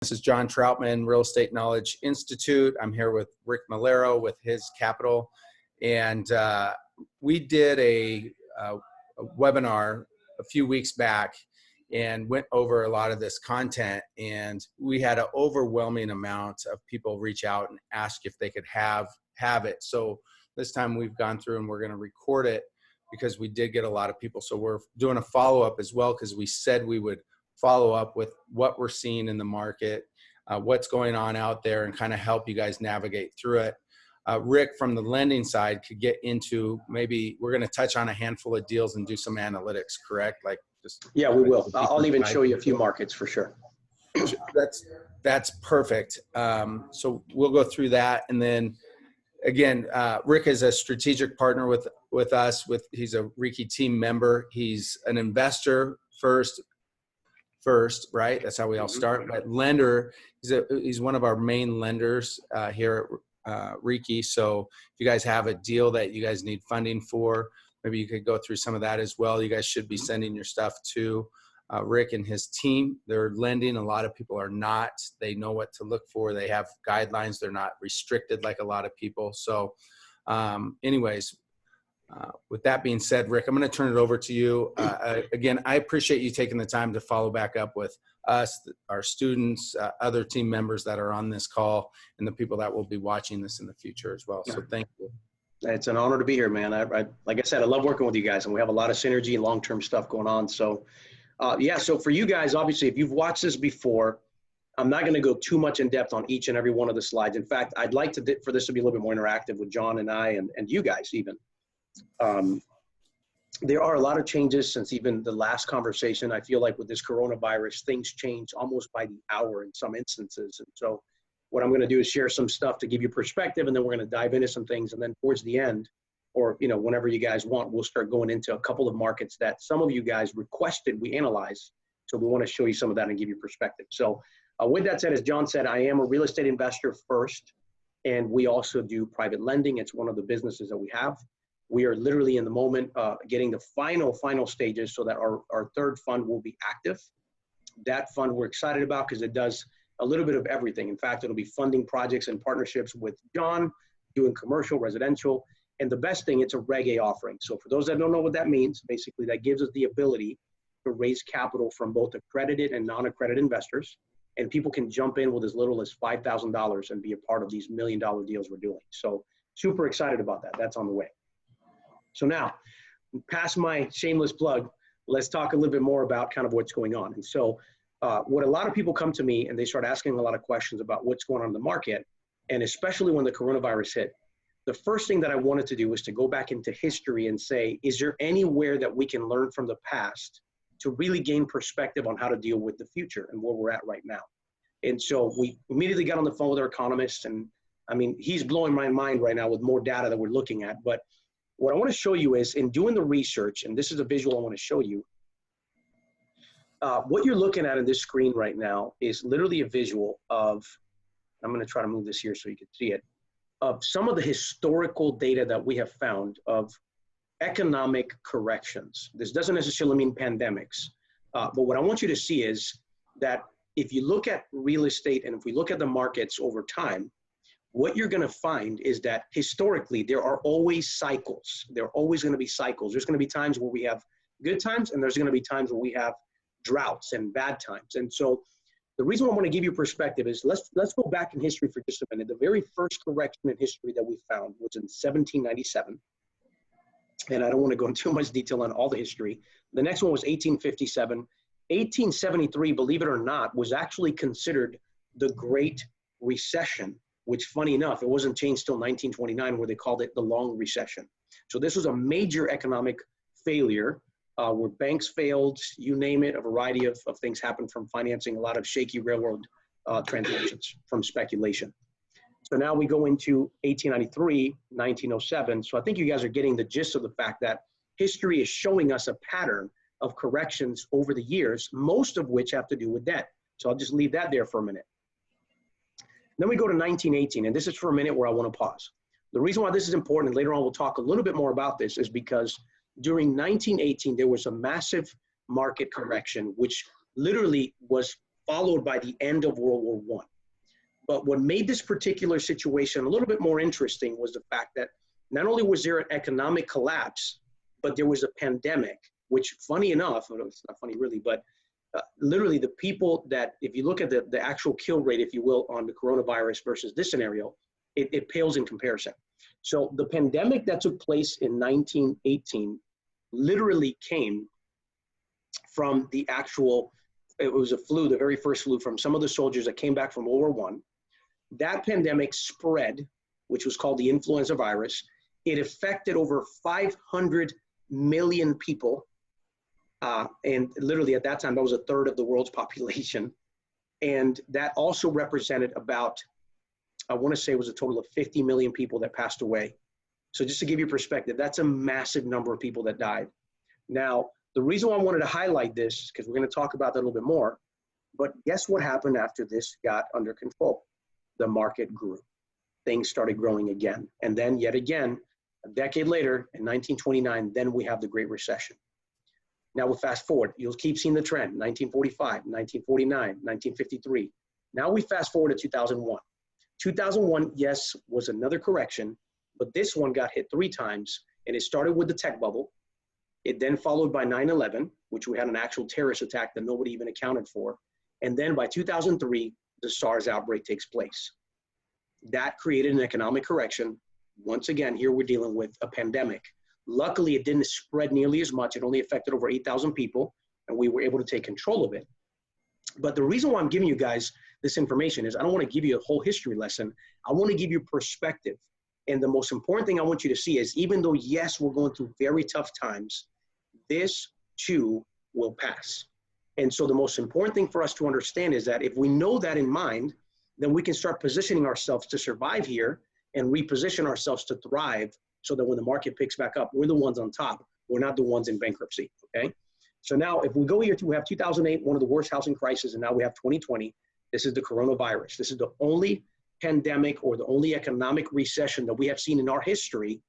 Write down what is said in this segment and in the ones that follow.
This is John Trautman, Real Estate Knowledge Institute. I'm here with Rick Malero with his capital. And we did a webinar a few weeks back and went over a lot of this content. And we had an overwhelming amount of people reach out and ask if they could have it. So this time we've gone through and we're going to record it because we did get a lot of people. So we're doing a follow-up as well because we said we would follow up with what we're seeing in the market, what's going on out there, and kind of help you guys navigate through it. Rick, from the lending side, could get into, maybe we're going to touch on a handful of deals and do some analytics, correct? Like just yeah, we will. I'll even show you a few markets for sure. That's perfect. So we'll go through that, and then again, Rick is a strategic partner with us. He's a REKI team member. He's an investor first, right? That's how we all start. But lender, he's one of our main lenders here at REKI. So if you guys have a deal that you guys need funding for, maybe you could go through some of that as well. You guys should be sending your stuff to Rick and his team. They're lending. A lot of people are not. They know what to look for. They have guidelines. They're not restricted like a lot of people. So anyways, with that being said, Rick, I'm going to turn it over to you. Again, I appreciate you taking the time to follow back up with us, our students, other team members that are on this call, and the people that will be watching this in the future as well. So thank you. It's an honor to be here, man. Like I said, I love working with you guys, and we have a lot of synergy and long-term stuff going on. So yeah, so for you guys, obviously, if you've watched this before, I'm not going to go too much in depth on each and every one of the slides. In fact, I'd like for this to be a little bit more interactive with John and I and you guys even. There are a lot of changes since even the last conversation. I feel like with this coronavirus, things change almost by the hour in some instances. And so what I'm going to do is share some stuff to give you perspective, and then we're going to dive into some things. And then towards the end, or whenever you guys want, we'll start going into a couple of markets that some of you guys requested we analyze. So we want to show you some of that and give you perspective. So with that said, as John said, I am a real estate investor first, and we also do private lending. It's one of the businesses that we have. We are literally in the moment getting the final stages so that our third fund will be active. That fund we're excited about because it does a little bit of everything. In fact, it'll be funding projects and partnerships with John, doing commercial, residential, and the best thing, it's a Reg A offering. So for those that don't know what that means, basically that gives us the ability to raise capital from both accredited and non-accredited investors, and people can jump in with as little as $5,000 and be a part of these $1 million deals we're doing. So super excited about that. That's on the way. So now, past my shameless plug, let's talk a little bit more about kind of what's going on. And so what a lot of people come to me and they start asking a lot of questions about what's going on in the market, and especially when the coronavirus hit, the first thing that I wanted to do was to go back into history and say, is there anywhere that we can learn from the past to really gain perspective on how to deal with the future and where we're at right now? And so we immediately got on the phone with our economist, and I mean, he's blowing my mind right now with more data that we're looking at. But what I want to show you is, in doing the research, and this is a visual I want to show you, what you're looking at in this screen right now is literally a visual of, I'm going to try to move this here so you can see it, of some of the historical data that we have found of economic corrections. This doesn't necessarily mean pandemics, but what I want you to see is that if you look at real estate and if we look at the markets over time, what you're going to find is that historically there are always cycles. There are always going to be cycles. There's going to be times where we have good times, and there's going to be times where we have droughts and bad times. And so the reason why I want to give you perspective is let's go back in history for just a minute. The very first correction in history that we found was in 1797. And I don't want to go into too much detail on all the history. The next one was 1857. 1873, believe it or not, was actually considered the Great Recession, which, funny enough, it wasn't changed till 1929, where they called it the Long Recession. So this was a major economic failure where banks failed, you name it, a variety of things happened, from financing a lot of shaky railroad transactions from speculation. So now we go into 1893, 1907. So I think you guys are getting the gist of the fact that history is showing us a pattern of corrections over the years, most of which have to do with debt. So I'll just leave that there for a minute. Then we go to 1918, and this is for a minute where I want to pause. The reason why this is important, and later on we'll talk a little bit more about this, is because during 1918, there was a massive market correction, which literally was followed by the end of World War I. But what made this particular situation a little bit more interesting was the fact that not only was there an economic collapse, but there was a pandemic, which funny enough, it's not funny really, but literally the people that, if you look at the actual kill rate, if you will, on the coronavirus versus this scenario, it pales in comparison. So the pandemic that took place in 1918 literally came from the actual, it was a flu, the very first flu from some of the soldiers that came back from World War I. That pandemic spread, which was called the influenza virus. It affected over 500 million people. And literally at that time, that was a third of the world's population. And that also represented about, I want to say it was a total of 50 million people that passed away. So just to give you perspective, that's a massive number of people that died. Now, the reason why I wanted to highlight this, because we're going to talk about that a little bit more, but guess what happened after this got under control? The market grew. Things started growing again. And then yet again, a decade later, in 1929, then we have the Great Recession. Now we'll fast forward. You'll keep seeing the trend, 1945, 1949, 1953. Now we fast forward to 2001. 2001, yes, was another correction, but this one got hit 3 times, and it started with the tech bubble. It then followed by 9/11, which we had an actual terrorist attack that nobody even accounted for. And then by 2003, the SARS outbreak takes place. That created an economic correction. Once again, here we're dealing with a pandemic. Luckily, it didn't spread nearly as much. It only affected over 8,000 people, and we were able to take control of it. But the reason why I'm giving you guys this information is I don't want to give you a whole history lesson. I want to give you perspective. And the most important thing I want you to see is even though, yes, we're going through very tough times, this too will pass. And so the most important thing for us to understand is that if we know that in mind, then we can start positioning ourselves to survive here and reposition ourselves to thrive so that when the market picks back up, we're the ones on top. We're not the ones in bankruptcy, okay? So now if we go here to, we have 2008, one of the worst housing crises, and now we have 2020. This is the coronavirus. This is the only pandemic or the only economic recession that we have seen in our history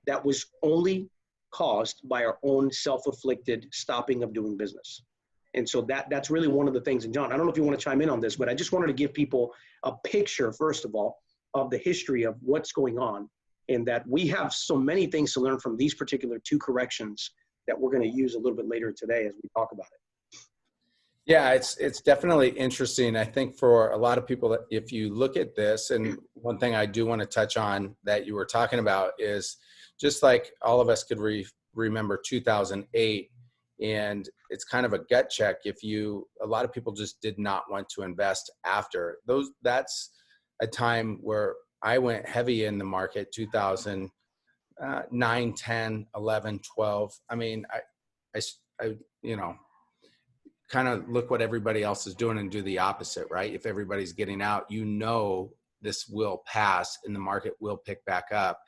that was only caused by our own self-afflicted stopping of doing business. And so that's really one of the things. And John, I don't know if you want to chime in on this, but I just wanted to give people a picture, first of all, of the history of what's going on, and that we have so many things to learn from these particular 2 corrections that we're going to use a little bit later today as we talk about it. Yeah, it's definitely interesting. I think for a lot of people, that if you look at this, and one thing I do want to touch on that you were talking about is just like all of us could remember 2008, and it's kind of a gut check. A lot of people just did not want to invest after those. That's a time where I went heavy in the market, 2009, 10, 11, 12. I mean, I kind of look what everybody else is doing and do the opposite, right? If everybody's getting out, this will pass and the market will pick back up.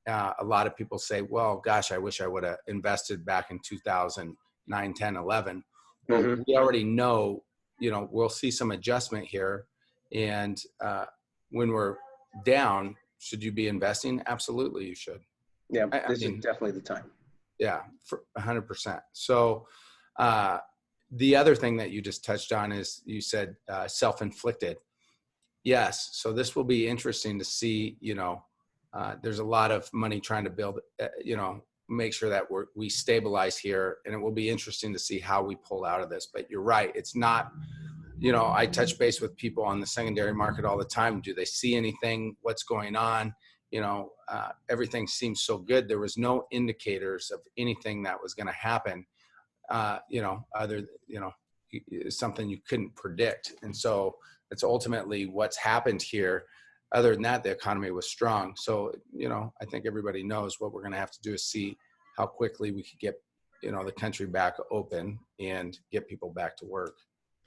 A lot of people say, well, gosh, I wish I would have invested back in 2009, 10, 11. Well, Mm-hmm. we already know, we'll see some adjustment here. And when we're down, should you be investing? Absolutely, you should. Yeah, this is definitely the time. Yeah, for 100%. So the other thing that you just touched on is you said self-inflicted. Yes. So this will be interesting to see, there's a lot of money trying to build, make sure that we stabilize here, and it will be interesting to see how we pull out of this. But you're right. It's not, I touch base with people on the secondary market all the time. Do they see anything? What's going on? Everything seems so good. There was no indicators of anything that was going to happen. Something you couldn't predict. And so it's ultimately what's happened here. Other than that, the economy was strong. So, I think everybody knows what we're going to have to do is see how quickly we could get, the country back open and get people back to work.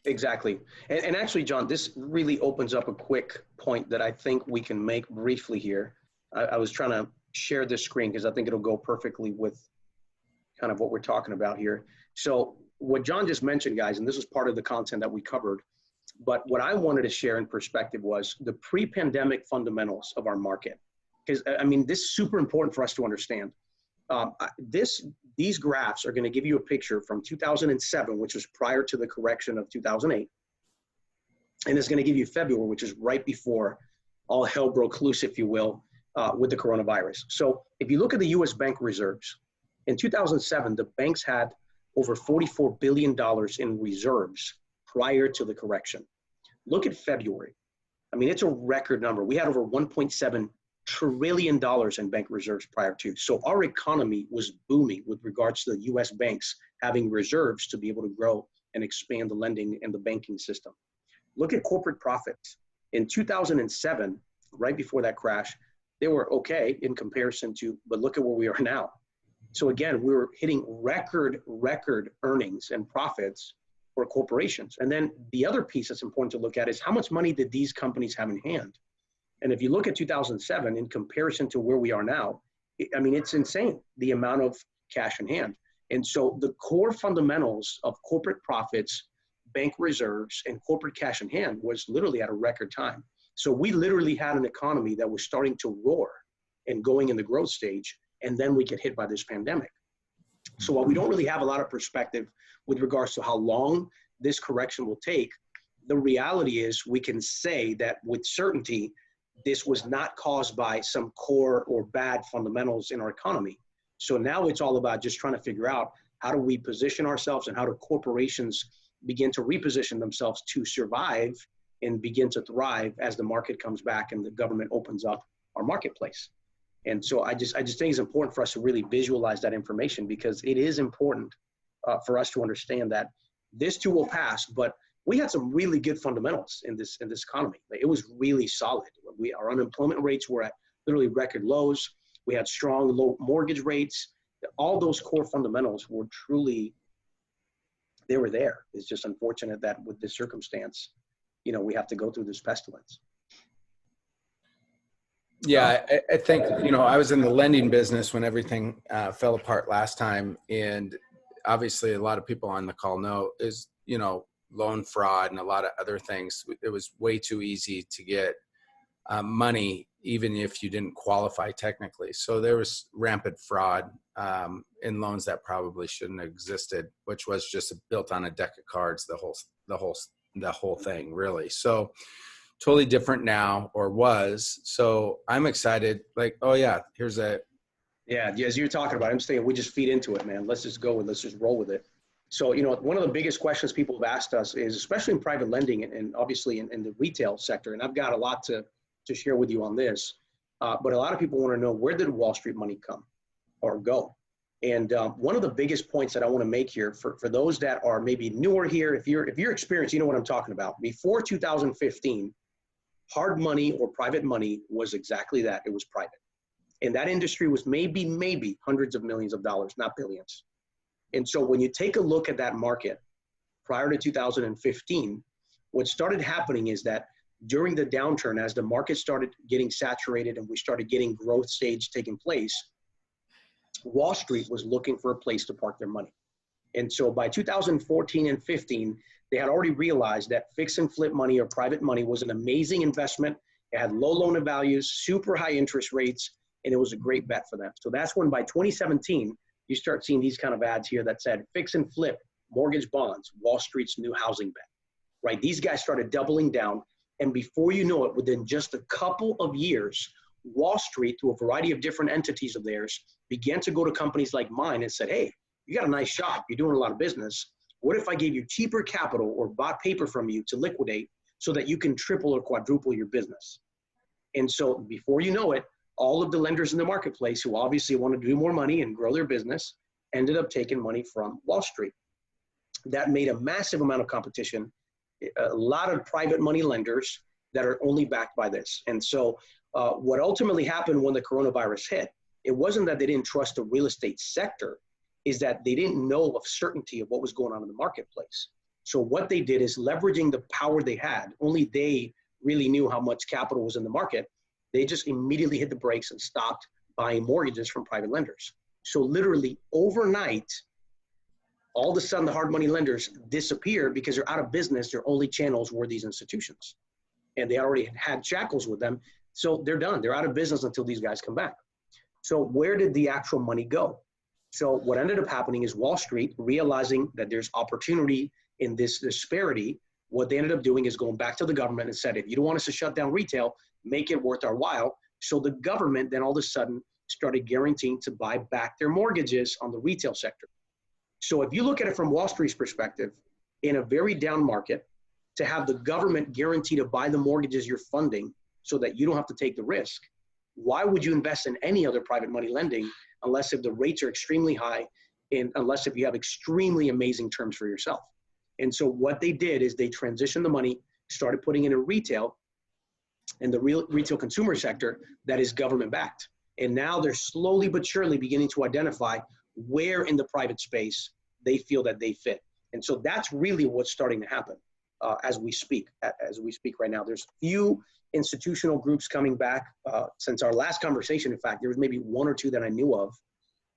Exactly. And actually, John, this really opens up a quick point that I think we can make briefly here. I was trying to share this screen because I think it'll go perfectly with kind of what we're talking about here. So what John just mentioned, guys, and this is part of the content that we covered, but what I wanted to share in perspective was the pre-pandemic fundamentals of our market. Because, this is super important for us to understand. These graphs are going to give you a picture from 2007, which was prior to the correction of 2008. And it's going to give you February, which is right before all hell broke loose, if you will, with the coronavirus. So if you look at the U.S. bank reserves, in 2007, the banks had over $44 billion in reserves prior to the correction. Look at February. I mean, it's a record number. We had over $1.7 trillion in bank reserves prior to. So our economy was booming with regards to the U.S. banks having reserves to be able to grow and expand the lending and the banking system. Look at corporate profits. In 2007, right before that crash, they were okay in comparison to, but look at where we are now. So again, we were hitting record earnings and profits for corporations. And then the other piece that's important to look at is how much money did these companies have in hand? And if you look at 2007 in comparison to where we are now, I mean, it's insane, the amount of cash in hand. And so the core fundamentals of corporate profits, bank reserves, and corporate cash in hand was literally at a record time. So we literally had an economy that was starting to roar and going in the growth stage, and then we get hit by this pandemic. So while we don't really have a lot of perspective with regards to how long this correction will take, the reality is we can say that with certainty, this was not caused by some core or bad fundamentals in our economy. So now it's all about just trying to figure out how do we position ourselves and how do corporations begin to reposition themselves to survive and begin to thrive as the market comes back and the government opens up our marketplace. And so I just think it's important for us to really visualize that information, because it is important for us to understand that this too will pass, but we had some really good fundamentals in this economy. It was really solid. Our unemployment rates were at literally record lows. We had strong low mortgage rates. All those core fundamentals were truly, they were there. It's just unfortunate that with this circumstance, you know, we have to go through this pestilence. Yeah, I think, you know, I was in the lending business when everything fell apart last time. And obviously a lot of people on the call know is, you know, loan fraud and a lot of other things. It was way too easy to get money, even if you didn't qualify technically. So there was rampant fraud in loans that probably shouldn't have existed, which was just built on a deck of cards, the whole thing, really. So totally different now, or was. So I'm excited. Like, oh yeah, here's a. Yeah, as you're talking about, I'm saying we just feed into it, man. Let's just roll with it. So, you know, one of the biggest questions people have asked us is, especially in private lending and obviously in the retail sector, and I've got a lot to share with you on this, but a lot of people want to know, where did Wall Street money come or go? And one of the biggest points that I want to make here for those that are maybe newer here, if you're experienced, you know what I'm talking about. Before 2015, hard money or private money was exactly that. It was private. And that industry was maybe hundreds of millions of dollars, not billions. And so when you take a look at that market prior to 2015, what started happening is that during the downturn, as the market started getting saturated and we started getting growth stage taking place, Wall Street was looking for a place to park their money. And so by 2014 and 15, they had already realized that fix and flip money or private money was an amazing investment. It had low loan to values, super high interest rates, and it was a great bet for them. So that's when by 2017, you start seeing these kind of ads here that said fix and flip, mortgage bonds, Wall Street's new housing bet, right? These guys started doubling down. And before you know it, within just a couple of years, Wall Street, through a variety of different entities of theirs, began to go to companies like mine and said, hey, you got a nice shop, you're doing a lot of business. What if I gave you cheaper capital or bought paper from you to liquidate so that you can triple or quadruple your business? And so before you know it, all of the lenders in the marketplace who obviously wanted to do more money and grow their business ended up taking money from Wall Street. That made a massive amount of competition, a lot of private money lenders that are only backed by this. And so what ultimately happened when the coronavirus hit, it wasn't that they didn't trust the real estate sector, is that they didn't know of certainty of what was going on in the marketplace. So what they did is, leveraging the power they had, only they really knew how much capital was in the market, they just immediately hit the brakes and stopped buying mortgages from private lenders. So literally overnight, all of a sudden the hard money lenders disappear because they're out of business. Their only channels were these institutions. And they already had shackles with them. So they're done. They're out of business until these guys come back. So where did the actual money go? So what ended up happening is Wall Street, realizing that there's opportunity in this disparity, What they ended up doing is going back to the government and said, if you don't want us to shut down retail, make it worth our while. So the government then all of a sudden started guaranteeing to buy back their mortgages on the retail sector. So if you look at it from Wall Street's perspective, in a very down market, to have the government guarantee to buy the mortgages you're funding so that you don't have to take the risk, why would you invest in any other private money lending unless if the rates are extremely high and unless if you have extremely amazing terms for yourself? And so what they did is they transitioned the money, started putting it in retail and the real retail consumer sector that is government backed. And now they're slowly but surely beginning to identify where in the private space they feel that they fit. And so that's really what's starting to happen as we speak right now. There's few institutional groups coming back since our last conversation. In fact, there was maybe one or two that I knew of.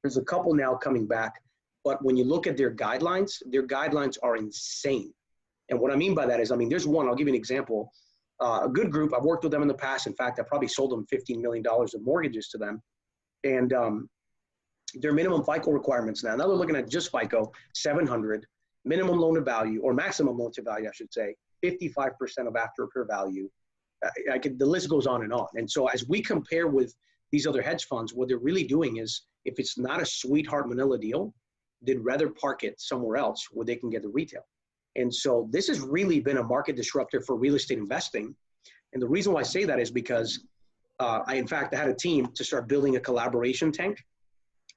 There's a couple now coming back, but when you look at their guidelines are insane. And what I mean by that is, there's one, I'll give you an example. A good group, I've worked with them in the past. In fact, I probably sold them $15 million of mortgages to them. And their minimum FICO requirements now they're looking at just FICO, 700, minimum loan to value, or maximum loan to value, I should say, 55% of after repair value. The list goes on. And so as we compare with these other hedge funds, what they're really doing is, if it's not a sweetheart manila deal, they'd rather park it somewhere else where they can get the retail. And so this has really been a market disruptor for real estate investing. And the reason why I say that is because I had a team to start building a collaboration tank.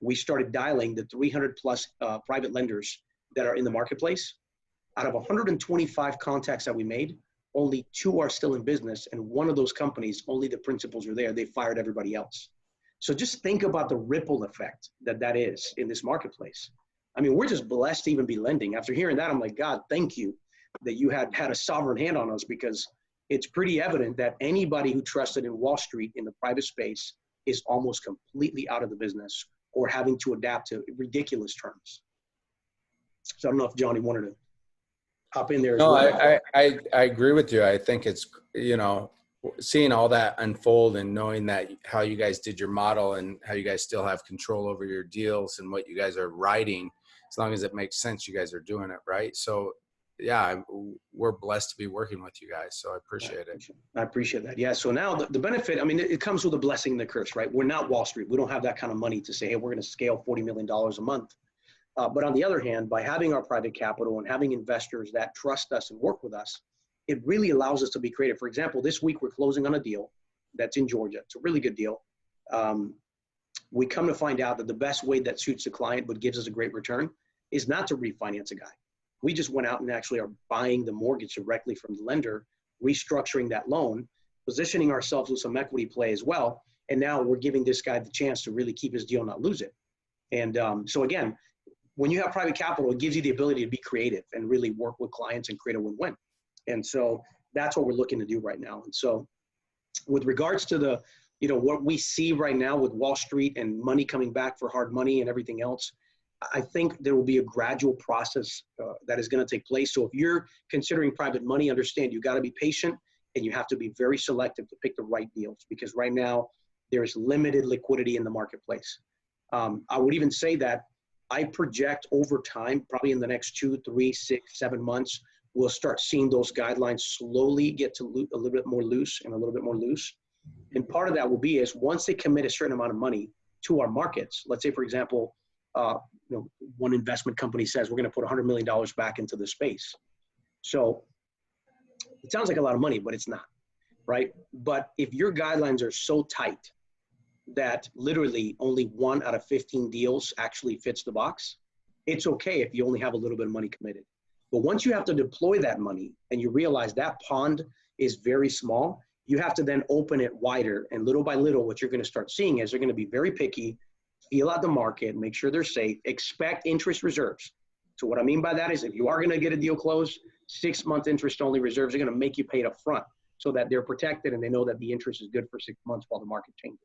We started dialing the 300 plus private lenders that are in the marketplace. Out of 125 contacts that we made, only 2 are still in business. And one of those companies, only the principals are there. They fired everybody else. So just think about the ripple effect that is in this marketplace. We're just blessed to even be lending. After hearing that, I'm like, God, thank you that you had a sovereign hand on us, because it's pretty evident that anybody who trusted in Wall Street in the private space is almost completely out of the business or having to adapt to ridiculous terms. So I don't know if Johnny wanted to hop in there as well. I agree with you. I think it's, seeing all that unfold and knowing that how you guys did your model and how you guys still have control over your deals and what you guys are writing, as long as it makes sense, you guys are doing it right. So yeah, we're blessed to be working with you guys. So I appreciate it. I appreciate that. Yeah. So now the benefit, it comes with a blessing and a curse, right? We're not Wall Street. We don't have that kind of money to say, hey, we're going to scale $40 million a month. But on the other hand, by having our private capital and having investors that trust us and work with us, it really allows us to be creative. For example, this week we're closing on a deal that's in Georgia. It's a really good deal. We come to find out that the best way that suits the client but gives us a great return is not to refinance a guy. We just went out and actually are buying the mortgage directly from the lender, restructuring that loan, positioning ourselves with some equity play as well. And now we're giving this guy the chance to really keep his deal, not lose it. And so again, when you have private capital, it gives you the ability to be creative and really work with clients and create a win-win. And so that's what we're looking to do right now. And so with regards to the, what we see right now with Wall Street and money coming back for hard money and everything else, I think there will be a gradual process that is going to take place. So if you're considering private money, understand you got to be patient and you have to be very selective to pick the right deals, because right now there is limited liquidity in the marketplace. I would even say that I project over time, probably in the next 2, 3, 6, 7 months, we'll start seeing those guidelines slowly get to a little bit more loose and a little bit more loose. And part of that will be is once they commit a certain amount of money to our markets, let's say, for example, one investment company says, we're going to put $100 million back into the space. So it sounds like a lot of money, but it's not, right? But if your guidelines are so tight that literally only 1 out of 15 deals actually fits the box, it's okay if you only have a little bit of money committed. But once you have to deploy that money and you realize that pond is very small, you have to then open it wider. And little by little, what you're going to start seeing is they're going to be very picky, feel out the market, make sure they're safe, expect interest reserves. So what I mean by that is if you are going to get a deal closed, 6-month interest only reserves are going to make you pay it up front so that they're protected and they know that the interest is good for 6 months while the market changes.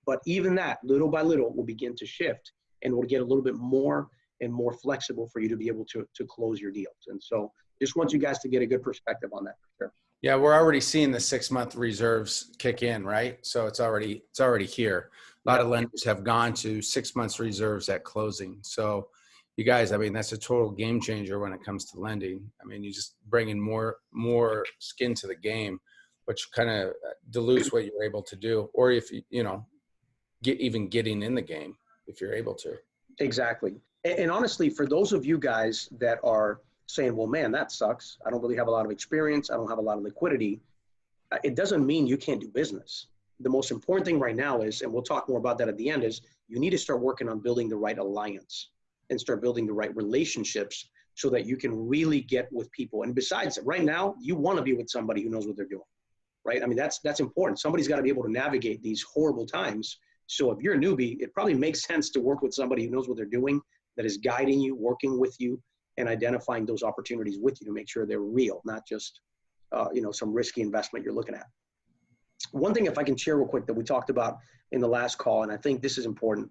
But even that, little by little, will begin to shift and will get a little bit more and more flexible for you to be able to close your deals. And so just want you guys to get a good perspective on that for sure. Yeah, we're already seeing the 6-month reserves kick in, right? So it's already here. A lot of lenders have gone to 6 months reserves at closing. So you guys, I mean, that's a total game changer when it comes to lending. I mean, you just bring in more skin to the game, which kind of dilutes what you're able to do. Or if you know, getting in the game, if you're able to. Exactly. And honestly, for those of you guys that are saying, well, man, that sucks. I don't really have a lot of experience. I don't have a lot of liquidity. It doesn't mean you can't do business. The most important thing right now is, and we'll talk more about that at the end, is you need to start working on building the right alliance and start building the right relationships so that you can really get with people. And besides, right now, you want to be with somebody who knows what they're doing, right? I mean, that's important. Somebody's got to be able to navigate these horrible times. So if you're a newbie, it probably makes sense to work with somebody who knows what they're doing, that is guiding you, working with you, and identifying those opportunities with you to make sure they're real, not just some risky investment you're looking at. One thing, if I can share real quick, that we talked about in the last call, and I think this is important.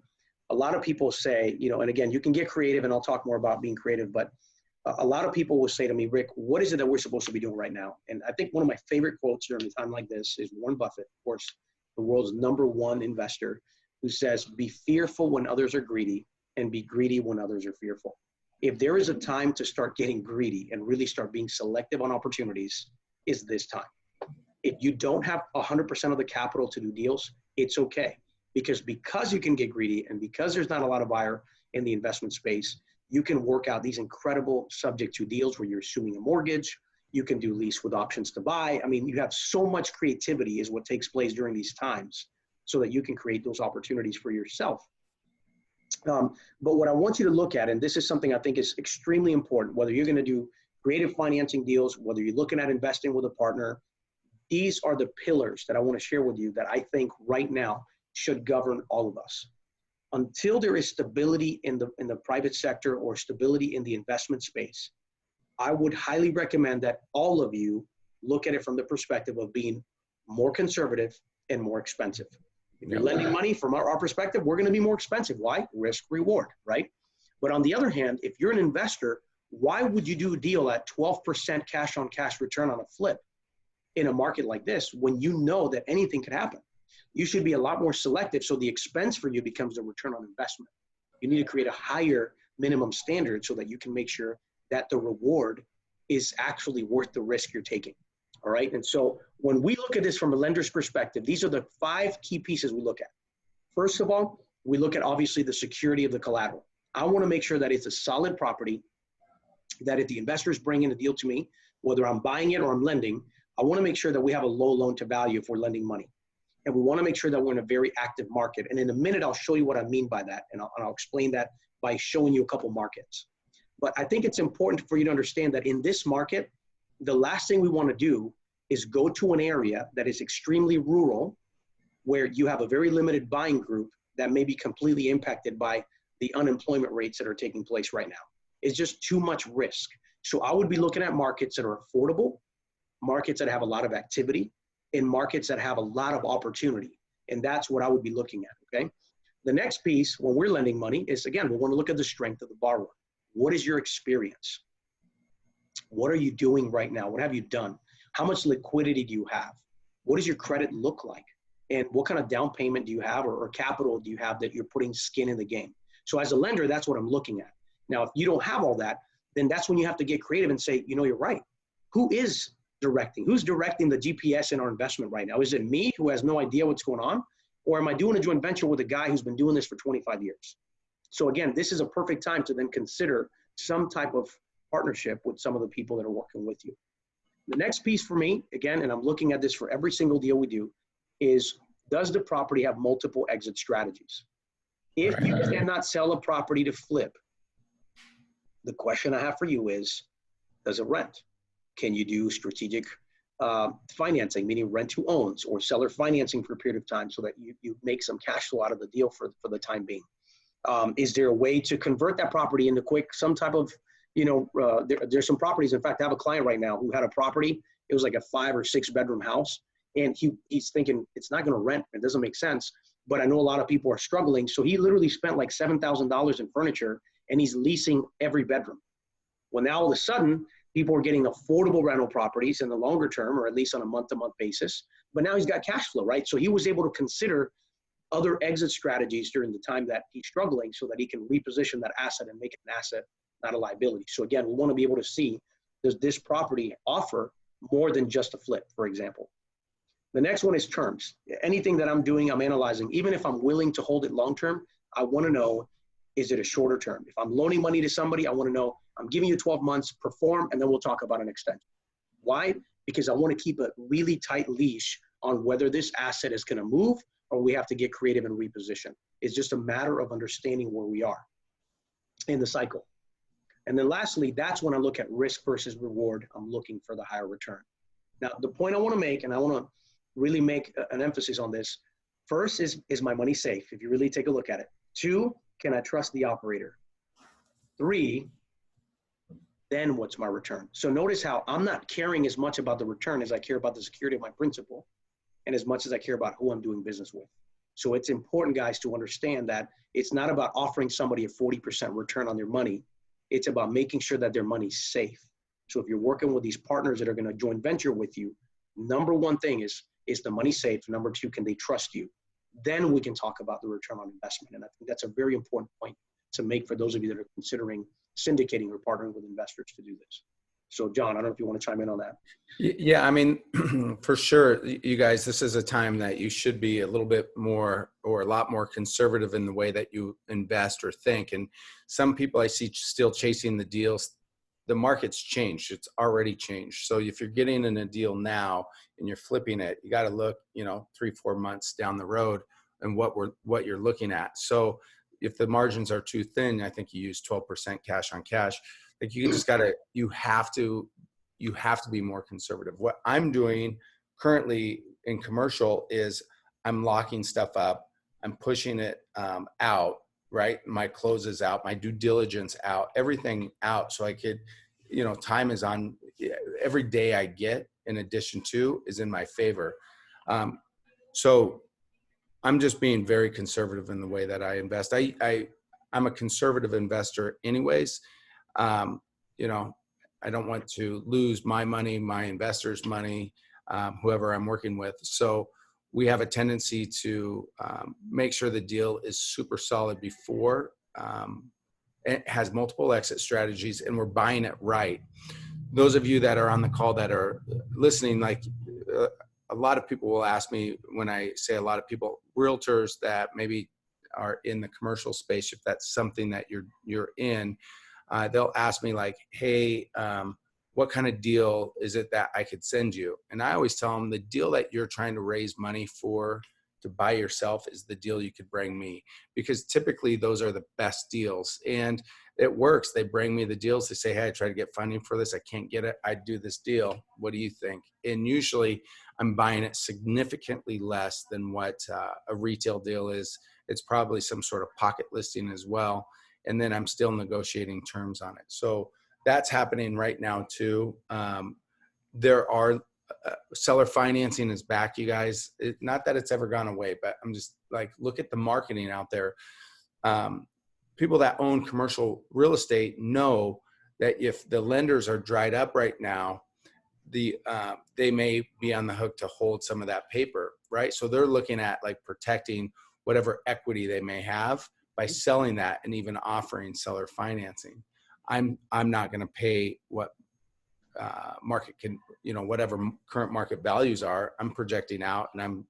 A lot of people say, and again, you can get creative, and I'll talk more about being creative, but a lot of people will say to me, Rick, what is it that we're supposed to be doing right now? And I think one of my favorite quotes during a time like this is Warren Buffett, of course, the world's #1 investor, who says, be fearful when others are greedy and be greedy when others are fearful. If there is a time to start getting greedy and really start being selective on opportunities, is this time. If you don't have 100% of the capital to do deals, it's okay. Because you can get greedy and because there's not a lot of buyer in the investment space, you can work out these incredible subject to deals where you're assuming a mortgage. You can do lease with options to buy. I mean, you have so much creativity is what takes place during these times so that you can create those opportunities for yourself. But what I want you to look at, and this is something I think is extremely important, whether you're going to do creative financing deals, whether you're looking at investing with a partner, these are the pillars that I want to share with you that I think right now should govern all of us. Until there is stability in the private sector or stability in the investment space, I would highly recommend that all of you look at it from the perspective of being more conservative and more expensive. If you're lending money, from our perspective, we're going to be more expensive. Why? Risk reward, right? But on the other hand, if you're an investor, why would you do a deal at 12% cash on cash return on a flip in a market like this when you know that anything could happen? You should be a lot more selective so the expense for you becomes the return on investment. You need to create a higher minimum standard so that you can make sure that the reward is actually worth the risk you're taking. All right. And so when we look at this from a lender's perspective, these are the 5 key pieces we look at. First of all, we look at obviously the security of the collateral. I want to make sure that it's a solid property, that if the investors bring in a deal to me, whether I'm buying it or I'm lending, I want to make sure that we have a low loan to value if we're lending money. And we want to make sure that we're in a very active market. And in a minute, I'll show you what I mean by that. And I'll explain that by showing you a couple markets. But I think it's important for you to understand that in this market, the last thing we want to do is go to an area that is extremely rural, where you have a very limited buying group that may be completely impacted by the unemployment rates that are taking place right now. It's just too much risk. So I would be looking at markets that are affordable, markets that have a lot of activity, and markets that have a lot of opportunity. And that's what I would be looking at, okay? The next piece, when we're lending money, is, again, we want to look at the strength of the borrower. What is your experience? What are you doing right now? What have you done? How much liquidity do you have? What does your credit look like? And what kind of down payment do you have or capital do you have that you're putting skin in the game? So as a lender, that's what I'm looking at. Now, if you don't have all that, then that's when you have to get creative and say, you're right. Who is directing? Who's directing the GPS in our investment right now? Is it me, who has no idea what's going on? Or am I doing a joint venture with a guy who's been doing this for 25 years? So again, this is a perfect time to then consider some type of partnership with some of the people that are working with you. The next piece for me, again, and I'm looking at this for every single deal we do, is does the property have multiple exit strategies? If you cannot sell a property to flip, the question I have for you is, does it rent? Can you do strategic financing, meaning rent who owns, or seller financing for a period of time so that you make some cash flow out of the deal for the time being? Is there a way to convert that property into some type of, there's some properties. In fact, I have a client right now who had a property. It was like a 5 or 6 bedroom house. And he's thinking it's not going to rent. It doesn't make sense. But I know a lot of people are struggling. So he literally spent like $7,000 in furniture and he's leasing every bedroom. Well, now all of a sudden, people are getting affordable rental properties in the longer term, or at least on a month-to-month basis. But now he's got cash flow, right? So he was able to consider other exit strategies during the time that he's struggling so that he can reposition that asset and make it an asset, not a liability. So again, we want to be able to see, does this property offer more than just a flip, for example? The next one is terms. Anything that I'm doing, I'm analyzing. Even if I'm willing to hold it long-term, I want to know, is it a shorter term? If I'm loaning money to somebody, I want to know, I'm giving you 12 months, perform, and then we'll talk about an extension. Why? Because I want to keep a really tight leash on whether this asset is going to move or we have to get creative and reposition. It's just a matter of understanding where we are in the cycle. And then lastly, that's when I look at risk versus reward. I'm looking for the higher return. Now, the point I want to make, and I want to really make an emphasis on this, first is my money safe? If you really take a look at it. 2, can I trust the operator? 3, then what's my return? So notice how I'm not caring as much about the return as I care about the security of my principal, and as much as I care about who I'm doing business with. So it's important, guys, to understand that it's not about offering somebody a 40% return on their money. It's about making sure that their money's safe. So if you're working with these partners that are going to joint venture with you, number one thing is the money safe? Number 2, can they trust you? Then we can talk about the return on investment. And I think that's a very important point to make for those of you that are considering syndicating or partnering with investors to do this. So John, I don't know if you want to chime in on that. Yeah, I mean, for sure, you guys, this is a time that you should be a little bit more or a lot more conservative in the way that you invest or think. And some people I see still chasing the deals. The market's changed. It's already changed. So if you're getting in a deal now and you're flipping it, you got to look, 3-4 months down the road and what you're looking at. So if the margins are too thin, I think you use 12% cash on cash. Like you have to be more conservative. What I'm doing currently in commercial is I'm locking stuff up. I'm pushing it out, right? My closes out, my due diligence out, everything out. So I could, time is on. Every day I get in addition to is in my favor. So I'm just being very conservative in the way that I invest. I'm a conservative investor anyways. I don't want to lose my money, my investors' money, whoever I'm working with. So we have a tendency to make sure the deal is super solid before it has multiple exit strategies, and we're buying it right. Those of you that are on the call that are listening, a lot of people will ask me, when I say a lot of people, realtors that maybe are in the commercial space, if that's something that you're in, they'll ask me like, hey, what kind of deal is it that I could send you? And I always tell them the deal that you're trying to raise money for to buy yourself is the deal you could bring me, because typically those are the best deals. And it works. They bring me the deals. They say, hey, I tried to get funding for this. I can't get it. I do this deal. What do you think? And usually I'm buying it significantly less than what a retail deal is. It's probably some sort of pocket listing as well. And then I'm still negotiating terms on it. So that's happening right now too. There are seller financing is back, you guys. Not that it's ever gone away, but I'm just like, look at the marketing out there. People that own commercial real estate know that if the lenders are dried up right now, they may be on the hook to hold some of that paper, right? So they're looking at like protecting whatever equity they may have by selling that and even offering seller financing. I'm not going to pay what market can, whatever current market values are. I'm projecting out, and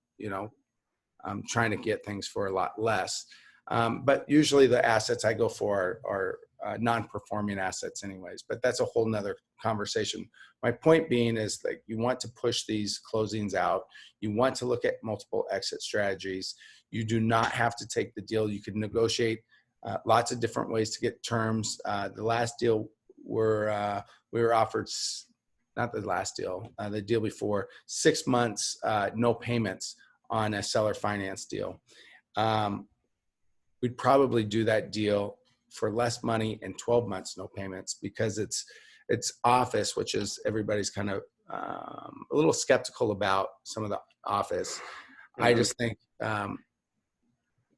I'm trying to get things for a lot less. But usually the assets I go for are non-performing assets anyways, but that's a whole nother conversation. My point being is like, you want to push these closings out. You want to look at multiple exit strategies. You do not have to take the deal. You can negotiate lots of different ways to get terms. The last deal we were offered, not the last deal, the deal before, 6 months, no payments on a seller finance deal. We'd probably do that deal for less money and 12 months, no payments, because it's office, which is everybody's kind of a little skeptical about some of the office. Mm-hmm. I just think,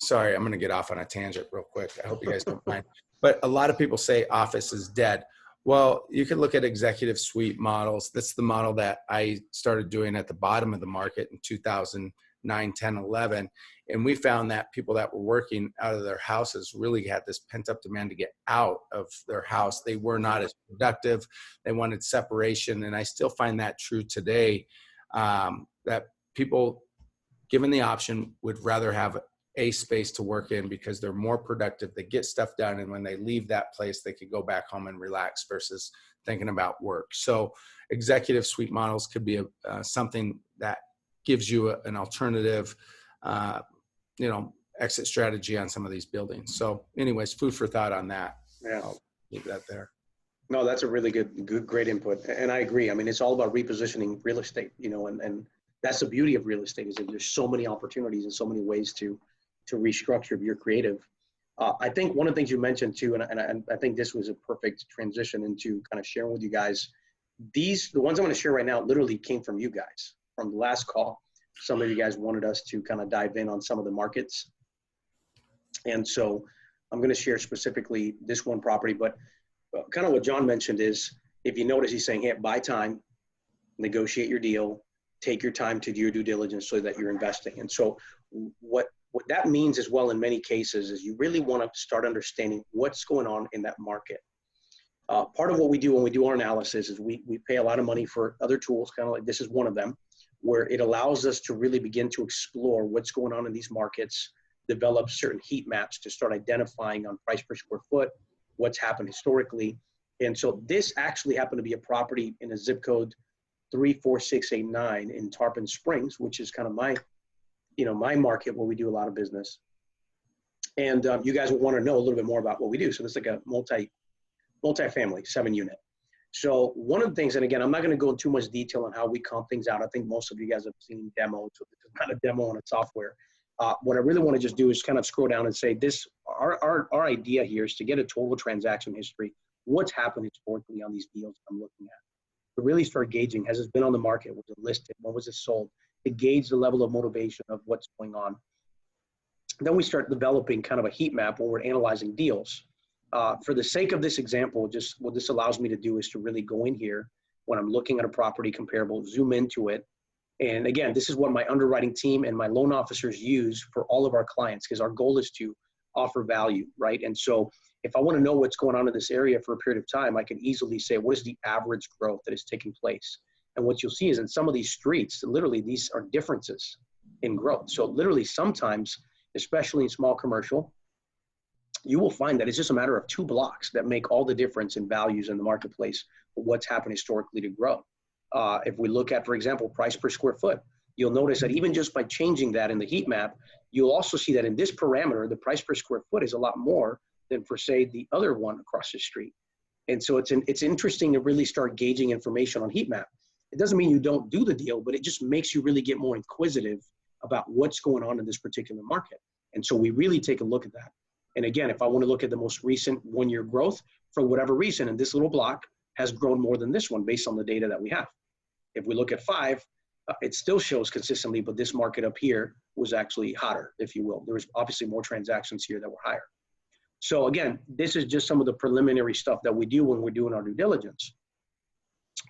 sorry, I'm going to get off on a tangent real quick. I hope you guys don't mind. But a lot of people say office is dead. Well, you can look at executive suite models. That's the model that I started doing at the bottom of the market in 2009, 10, 11. And we found that people that were working out of their houses really had this pent up demand to get out of their house. They were not as productive. They wanted separation. And I still find that true today, that people, given the option, would rather have a space to work in because they're more productive, they get stuff done, and when they leave that place, they could go back home and relax versus thinking about work. So executive suite models could be something that gives you an alternative, exit strategy on some of these buildings. So anyways, food for thought on that. Yeah. I'll leave that there. No, that's a really great input. And I agree. I mean, it's all about repositioning real estate, and that's the beauty of real estate, is that there's so many opportunities and so many ways to restructure your creative. I think one of the things you mentioned too, and I think this was a perfect transition into kind of sharing with you guys, the ones I'm going to share right now literally came from you guys from the last call. Some of you guys wanted us to kind of dive in on some of the markets. And so I'm going to share specifically this one property, but kind of what John mentioned is, if you notice, he's saying, hey, buy time, negotiate your deal, take your time to do your due diligence so that you're investing. And so what that means as well in many cases is you really want to start understanding what's going on in that market. Part of what we do when we do our analysis is we pay a lot of money for other tools, kind of like this is one of them, where it allows us to really begin to explore what's going on in these markets, develop certain heat maps to start identifying on price per square foot, what's happened historically. And so this actually happened to be a property in a zip code 34689 in Tarpon Springs, which is kind of my market where we do a lot of business. And you guys will want to know a little bit more about what we do. So this is like a multi-family 7-unit. So one of the things, and again, I'm not going to go into too much detail on how we comp things out. I think most of you guys have seen demos, so this is not a demo on a software. What I really want to just do is kind of scroll down and say our idea here is to get a total transaction history. What's happened historically on these deals I'm looking at? To really start gauging, has this been on the market? Was it listed? When was it sold? To gauge the level of motivation of what's going on. Then we start developing kind of a heat map where we're analyzing deals. For the sake of this example, just what this allows me to do is to really go in here when I'm looking at a property comparable, zoom into it. And again, this is what my underwriting team and my loan officers use for all of our clients, because our goal is to offer value, right? And so if I want to know what's going on in this area for a period of time, I can easily say, what is the average growth that is taking place? And what you'll see is in some of these streets, literally these are differences in growth. So literally sometimes, especially in small commercial, you will find that it's just a matter of 2 blocks that make all the difference in values in the marketplace for what's happened historically to grow. If we look at, for example, price per square foot, you'll notice that even just by changing that in the heat map, you'll also see that in this parameter, the price per square foot is a lot more than for, say, the other one across the street. And so it's interesting to really start gauging information on heat map. It doesn't mean you don't do the deal, but it just makes you really get more inquisitive about what's going on in this particular market. And so we really take a look at that. And again, if I want to look at the most recent 1-year growth, for whatever reason, and this little block has grown more than this one based on the data that we have. If we look at 5, it still shows consistently, but this market up here was actually hotter, if you will. There was obviously more transactions here that were higher. So again, this is just some of the preliminary stuff that we do when we're doing our due diligence.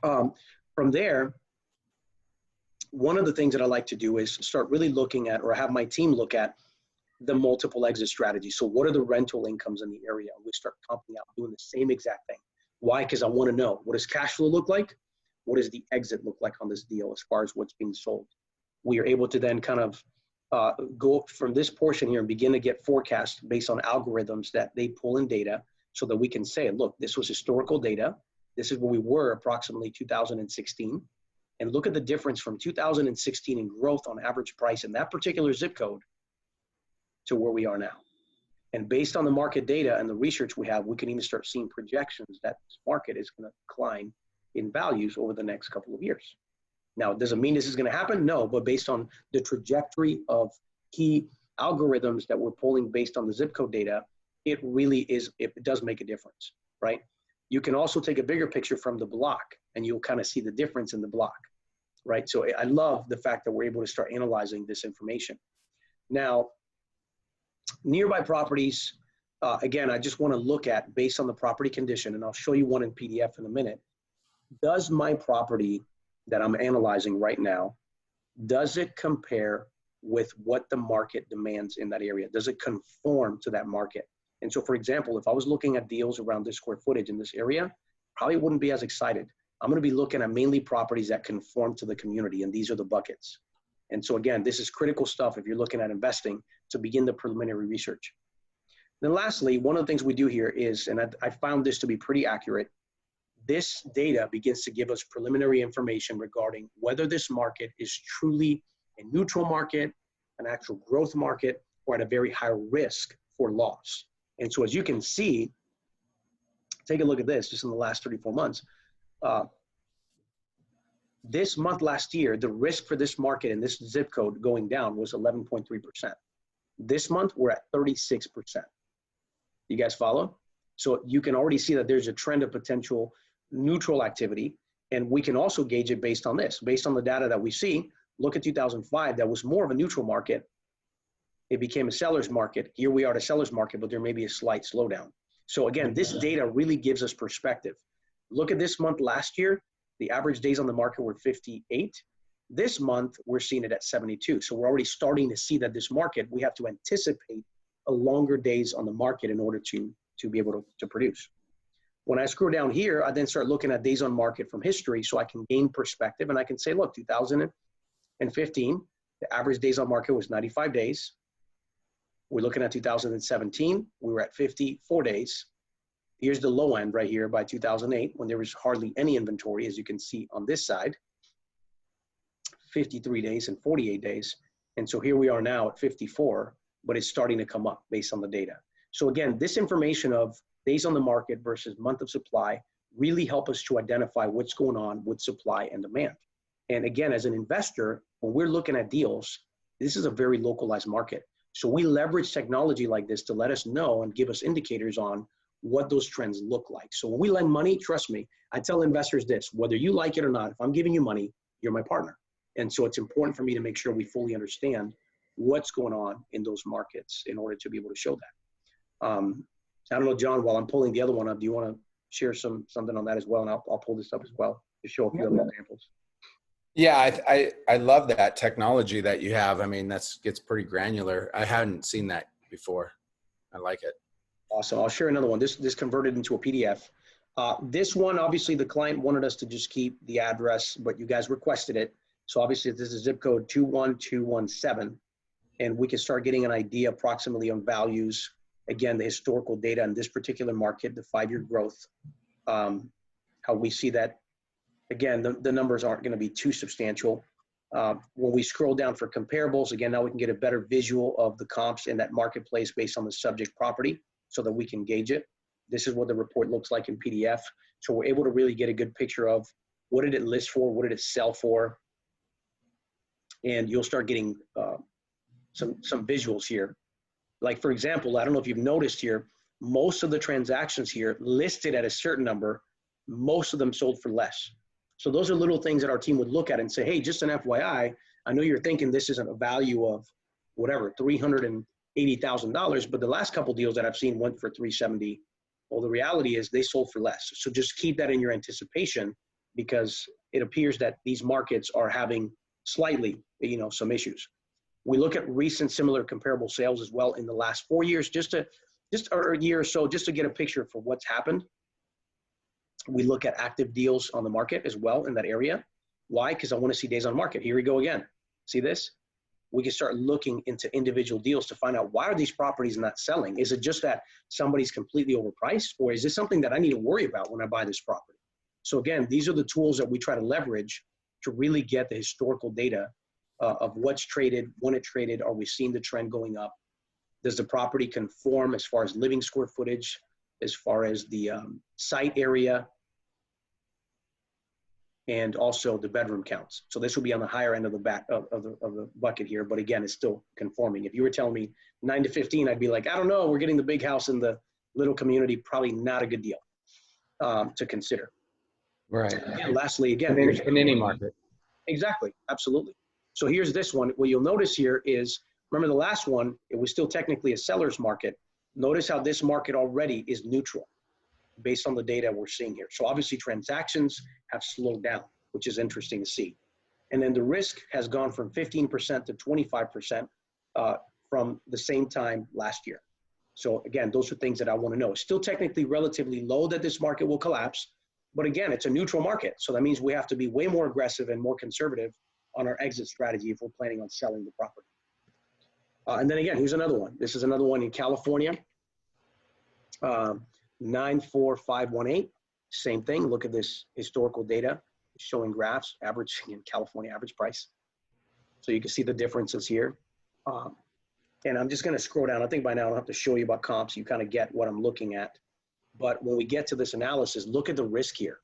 From there, one of the things that I like to do is start really looking at, or have my team look at, the multiple exit strategy. So what are the rental incomes in the area? We start comping out, doing the same exact thing. Why? Because I want to know, what does cash flow look like? What does the exit look like on this deal as far as what's being sold? We are able to then kind of go from this portion here and begin to get forecasts based on algorithms that they pull in data, so that we can say, look, this was historical data. This is where we were approximately 2016. And look at the difference from 2016 in growth on average price in that particular zip code to where we are now. And based on the market data and the research we have, we can even start seeing projections that this market is going to decline in values over the next couple of years. Now, it doesn't mean this is going to happen, no, but based on the trajectory of key algorithms that we're pulling based on the zip code data, it really is, it does make a difference, right? You can also take a bigger picture from the block, and you'll kind of see the difference in the block, right? So I love the fact that we're able to start analyzing this information. Now, nearby properties, Again, I just want to look at based on the property condition, and I'll show you one in PDF in a minute. Does my property that I'm analyzing right now, does it compare with what the market demands in that area? Does it conform to that market? And so, for example, if I was looking at deals around this square footage in this area, probably wouldn't be as excited. I'm going to be looking at mainly properties that conform to the community, and these are the buckets. And so again, this is critical stuff if you're looking at investing to begin the preliminary research. Then lastly, one of the things we do here is, and I found this to be pretty accurate, this data begins to give us preliminary information regarding whether this market is truly a neutral market, an actual growth market, or at a very high risk for loss. And so as you can see, take a look at this just in the last 34 months. This month last year, the risk for this market in this zip code going down was 11.3%. This month, we're at 36%. You guys follow? So you can already see that there's a trend of potential neutral activity. And we can also gauge it based on this. Based on the data that we see, look at 2005, that was more of a neutral market. It became a seller's market. Here we are at a seller's market, but there may be a slight slowdown. So again, this data really gives us perspective. Look at this month last year, the average days on the market were 58. This month, we're seeing it at 72. So we're already starting to see that this market, we have to anticipate a longer days on the market in order to be able to produce. When I scroll down here, I then start looking at days on market from history so I can gain perspective and I can say, look, 2015, the average days on market was 95 days. We're looking at 2017, we were at 54 days. Here's the low end right here by 2008 when there was hardly any inventory, as you can see on this side, 53 days and 48 days. And so here we are now at 54, but it's starting to come up based on the data. So again, this information of days on the market versus month of supply really help us to identify what's going on with supply and demand. And again, as an investor, when we're looking at deals, this is a very localized market. So we leverage technology like this to let us know and give us indicators on what those trends look like. So when we lend money, trust me, I tell investors this, whether you like it or not, if I'm giving you money, you're my partner. And so it's important for me to make sure we fully understand what's going on in those markets in order to be able to show that. I don't know, John, while I'm pulling the other one up, do you want to share something on that as well? And I'll pull this up as well to show a few other examples. Yeah, I love that technology that you have. I mean, gets pretty granular. I hadn't seen that before. I like it. Awesome. I'll share another one. This converted into a PDF. This one, obviously, the client wanted us to just keep the address, but you guys requested it. So obviously, this is zip code 21217, and we can start getting an idea approximately on values. Again, the historical data in this particular market, the 5-year growth, how we see that. Again, the numbers aren't going to be too substantial. When we scroll down for comparables, again, now we can get a better visual of the comps in that marketplace based on the subject property so that we can gauge it. This is what the report looks like in PDF. So we're able to really get a good picture of what did it list for, what did it sell for, and you'll start getting some visuals here. Like, for example, I don't know if you've noticed here, most of the transactions here listed at a certain number, most of them sold for less. So those are little things that our team would look at and say, hey, just an FYI, I know you're thinking this isn't a value of whatever, $380,000, but the last couple deals that I've seen went for $370,000. Well, the reality is they sold for less. So just keep that in your anticipation because it appears that these markets are having slightly, some issues. We look at recent similar comparable sales as well in the last 4 years, just a year or so, just to get a picture for what's happened. We look at active deals on the market as well in that area. Why? Because I want to see days on market. Here we go again. See this? We can start looking into individual deals to find out why are these properties not selling? Is it just that somebody's completely overpriced, or is this something that I need to worry about when I buy this property? So again, these are the tools that we try to leverage to really get the historical data of what's traded, when it traded, are we seeing the trend going up? Does the property conform as far as living square footage, as far as the site area, and also the bedroom counts. So this will be on the higher end of the back of the bucket here, but again, it's still conforming. If you were telling me 9 to 15, I'd be like, I don't know, we're getting the big house in the little community, probably not a good deal to consider. Right. And lastly, again, in any market. Exactly, absolutely. So here's this one. What you'll notice here is, remember the last one, it was still technically a seller's market. Notice how this market already is neutral based on the data we're seeing here. So obviously transactions have slowed down, which is interesting to see. And then the risk has gone from 15% to 25% from the same time last year. So again, those are things that I want to know. Still technically relatively low that this market will collapse, but again, it's a neutral market. So that means we have to be way more aggressive and more conservative on our exit strategy if we're planning on selling the property. And then again, here's another one. This is another one in California, 94518. Same thing. Look at this historical data showing graphs, average in California, average price. So you can see the differences here. And I'm just going to scroll down. I think by now I don't have to show you about comps. You kind of get what I'm looking at. But when we get to this analysis, look at the risk here.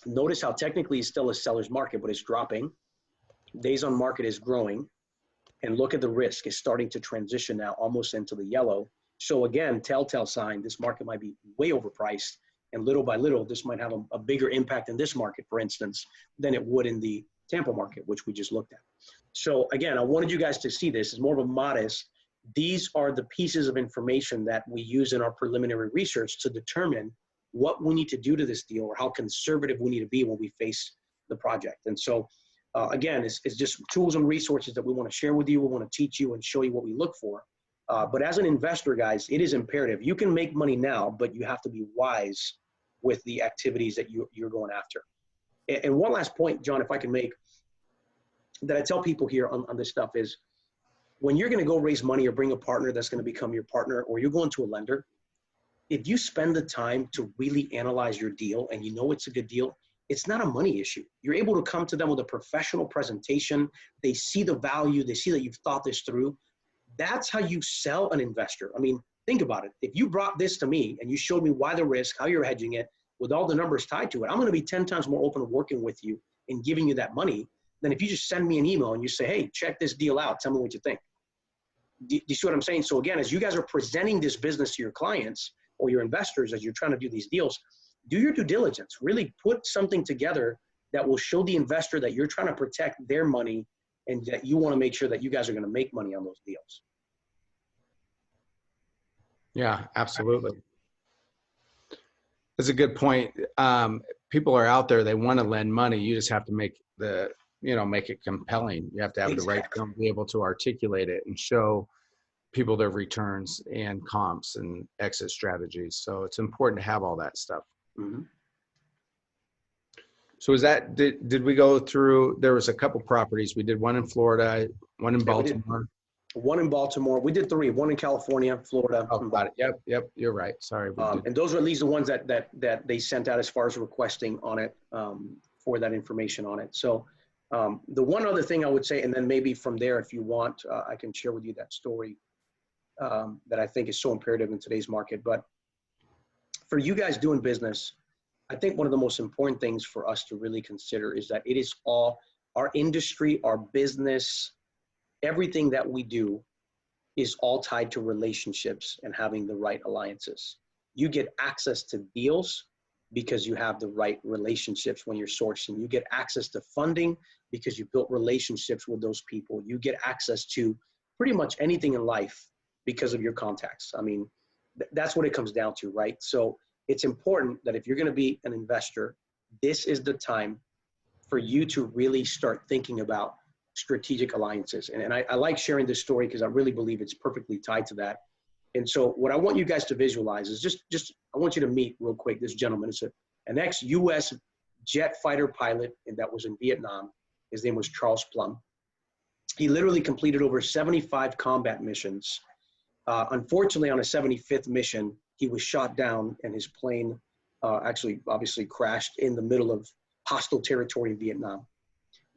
Notice how technically it's still a seller's market, but it's dropping. Days on market is growing. And look at the risk. It's starting to transition now almost into the yellow. So again, telltale sign, this market might be way overpriced. And little by little, this might have a bigger impact in this market, for instance, than it would in the Tampa market, which we just looked at. So again, I wanted you guys to see this as more of a modest. These are the pieces of information that we use in our preliminary research to determine what we need to do to this deal or how conservative we need to be when we face the project. And so again, it's just tools and resources that we want to share with you. We want to teach you and show you what we look for. But as an investor, guys, it is imperative. You can make money now, but you have to be wise with the activities that you're going after. And one last point, John, if I can make, that I tell people here on this stuff is, when you're going to go raise money or bring a partner that's going to become your partner, or you're going to a lender, if you spend the time to really analyze your deal and you know it's a good deal, it's not a money issue. You're able to come to them with a professional presentation. They see the value. They see that you've thought this through. That's how you sell an investor. I mean, think about it. If you brought this to me and you showed me why the risk, how you're hedging it, with all the numbers tied to it, I'm going to be 10 times more open to working with you and giving you that money than if you just send me an email and you say, hey, check this deal out. Tell me what you think. Do you see what I'm saying? So again, as you guys are presenting this business to your clients or your investors, as you're trying to do these deals, do your due diligence. Really put something together that will show the investor that you're trying to protect their money and that you want to make sure that you guys are going to make money on those deals. Yeah, absolutely. That's a good point. People are out there, they want to lend money. You just have to make it compelling. You have to have the right to be able to articulate it and show people their returns and comps and exit strategies. So it's important to have all that stuff. Mm-hmm. So is that, did we go through, there was a couple properties. We did one in Florida, one in Baltimore. One in Baltimore. We did three. One in California, Florida. Oh, got it. Yep. You're right. Sorry. And those are at least the ones that they sent out as far as requesting on it, for that information on it. So the one other thing I would say, and then maybe from there, if you want, I can share with you that story that I think is so imperative in today's market. But for you guys doing business, I think one of the most important things for us to really consider is that it is all our industry, our business, everything that we do is all tied to relationships and having the right alliances. You get access to deals because you have the right relationships when you're sourcing. You get access to funding because you built relationships with those people. You get access to pretty much anything in life because of your contacts. I mean, that's what it comes down to, right? So it's important that if you're going to be an investor, this is the time for you to really start thinking about strategic alliances. And I like sharing this story because I really believe it's perfectly tied to that. And so what I want you guys to visualize is just I want you to meet real quick this gentleman. It's an ex-US jet fighter pilot, and that was in Vietnam. His name was Charles Plum. He literally completed over 75 combat missions. Unfortunately, on a 75th mission, he was shot down and his plane obviously crashed in the middle of hostile territory in Vietnam.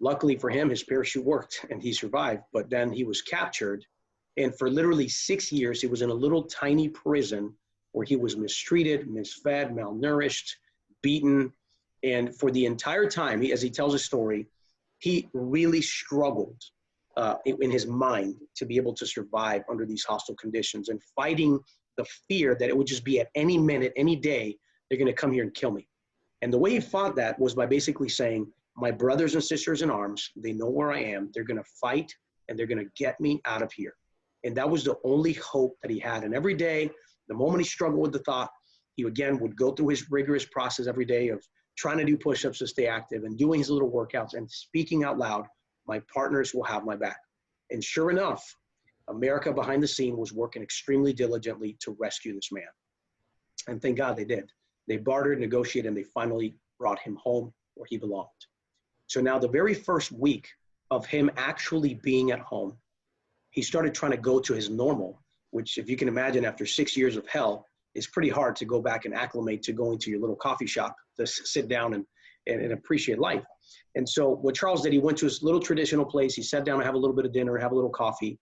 Luckily for him, his parachute worked and he survived, but then he was captured. And for literally 6 years, he was in a little tiny prison where he was mistreated, misfed, malnourished, beaten. And for the entire time, as he tells his story, he really struggled in his mind to be able to survive under these hostile conditions and fighting the fear that it would just be at any minute, any day, they're going to come here and kill me. And the way he fought that was by basically saying, my brothers and sisters in arms, they know where I am. They're going to fight and they're going to get me out of here. And that was the only hope that he had. And every day, the moment he struggled with the thought, he again would go through his rigorous process every day of trying to do push-ups to stay active and doing his little workouts and speaking out loud, my partners will have my back. And sure enough, America behind the scene was working extremely diligently to rescue this man. And thank God they did. They bartered, negotiated, and they finally brought him home where he belonged. So now the very first week of him actually being at home, he started trying to go to his normal, which if you can imagine after 6 years of hell, it's pretty hard to go back and acclimate to going to your little coffee shop to sit down and appreciate life. And so what Charles did, he went to his little traditional place. He sat down to have a little bit of dinner, have a little coffee.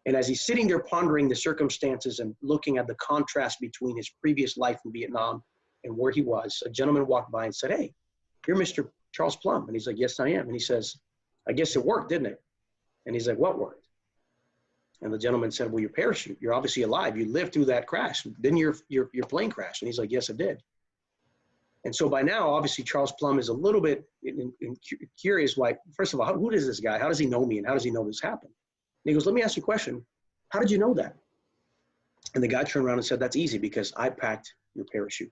And as he's sitting there pondering the circumstances and looking at the contrast between his previous life in Vietnam and where he was, a gentleman walked by and said, "Hey, you're Mr. Charles Plum." And he's like, "Yes, I am." And he says, "I guess it worked, didn't it?" And he's like, "What worked?" And the gentleman said, "Well, your parachute, you're obviously alive. You lived through that crash. Didn't your plane crash?" And he's like, "Yes, it did." And so by now, obviously, Charles Plum is a little bit curious, like, first of all, who is this guy? How does he know me? And how does he know this happened? And he goes, "Let me ask you a question. How did you know that?" And the guy turned around and said, "That's easy, because I packed your parachute."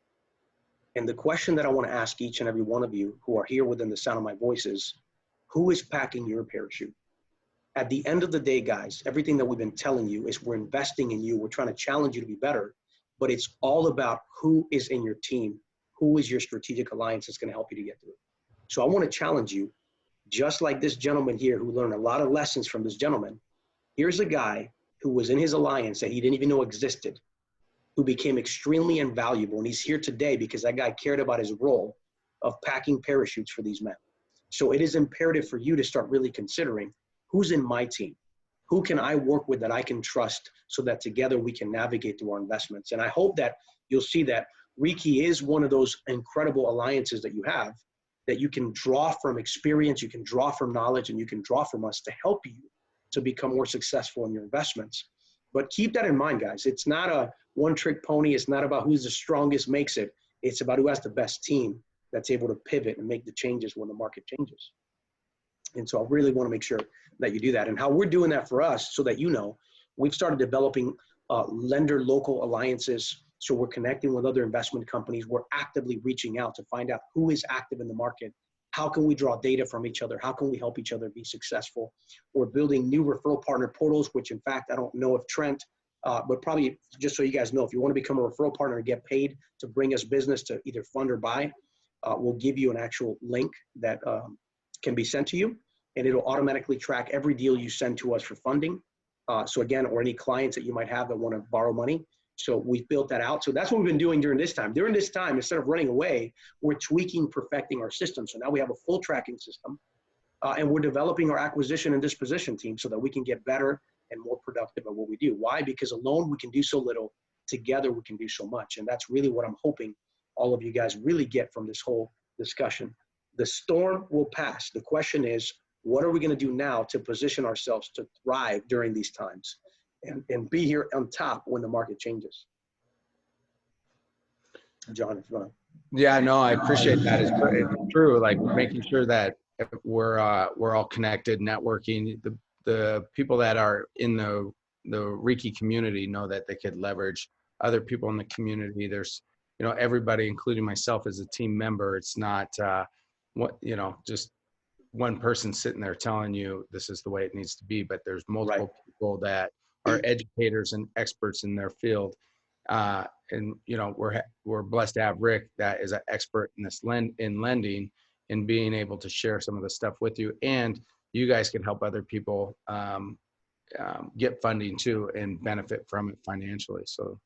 And the question that I want to ask each and every one of you who are here within the sound of my voice is, who is packing your parachute? At the end of the day, guys, everything that we've been telling you is we're investing in you. We're trying to challenge you to be better, but it's all about who is in your team. Who is your strategic alliance that's going to help you to get through it? So I want to challenge you, just like this gentleman here who learned a lot of lessons from this gentleman. Here's a guy who was in his alliance that he didn't even know existed, who became extremely invaluable. And he's here today because that guy cared about his role of packing parachutes for these men. So it is imperative for you to start really considering, who's in my team? Who can I work with that I can trust so that together we can navigate through our investments? And I hope that you'll see that REKI is one of those incredible alliances that you have, that you can draw from experience, you can draw from knowledge, and you can draw from us to help you to become more successful in your investments. But keep that in mind, guys. It's not a one-trick pony. It's not about who's the strongest makes it. It's about who has the best team that's able to pivot and make the changes when the market changes. And so I really want to make sure that you do that. And how we're doing that for us, so that you know, we've started developing lender local alliances. So we're connecting with other investment companies. We're actively reaching out to find out who is active in the market. How can we draw data from each other? How can we help each other be successful? We're building new referral partner portals, which in fact, I don't know if Trent, but probably just so you guys know, if you want to become a referral partner and get paid to bring us business to either fund or buy, we'll give you an actual link that can be sent to you, and it'll automatically track every deal you send to us for funding. So again, or any clients that you might have that want to borrow money. So we've built that out. So that's what we've been doing during this time. During this time, instead of running away, we're tweaking, perfecting our system. So now we have a full tracking system, and we're developing our acquisition and disposition team so that we can get better and more productive at what we do. Why? Because alone we can do so little. Together we can do so much. And that's really what I'm hoping all of you guys really get from this whole discussion. The storm will pass. The question is, what are we going to do now to position ourselves to thrive during these times and be here on top when the market changes? John, if you want to. Yeah, no, I appreciate that. It's true. Like making sure that we're all connected, networking. The people that are in the REKI community know that they could leverage other people in the community. There's, everybody, including myself, as a team member. It's not just one person sitting there telling you this is the way it needs to be, but there's multiple people that are educators and experts in their field. And we're blessed to have Rick, that is an expert in this in lending, and being able to share some of the stuff with you, and you guys can help other people get funding too and benefit from it financially. So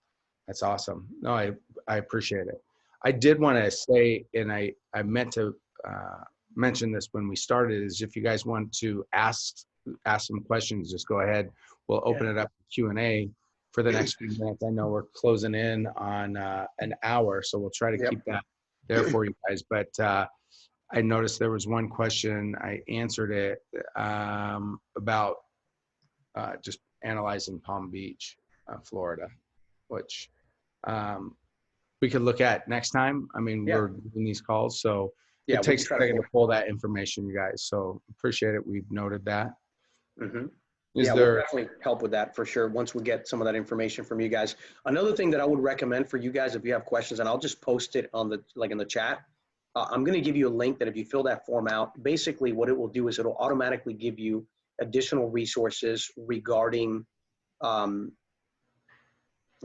that's awesome. No, I appreciate it. I did want to say, and I meant to mention this when we started, is if you guys want to ask some questions, just go ahead. We'll open it up to Q&A for the next few minutes. I know we're closing in on an hour, so we'll try to keep that there for you guys. But I noticed there was one question. I answered it about just analyzing Palm Beach, Florida, which we could look at next time. I mean, we're doing these calls, so it takes a second to pull that information, you guys. So appreciate it. We've noted that. Mm-hmm. Yeah, we'll definitely help with that for sure once we get some of that information from you guys. Another thing that I would recommend for you guys, if you have questions, and I'll just post it on the, like in the chat, I'm going to give you a link that if you fill that form out, basically what it will do is it'll automatically give you additional resources regarding, and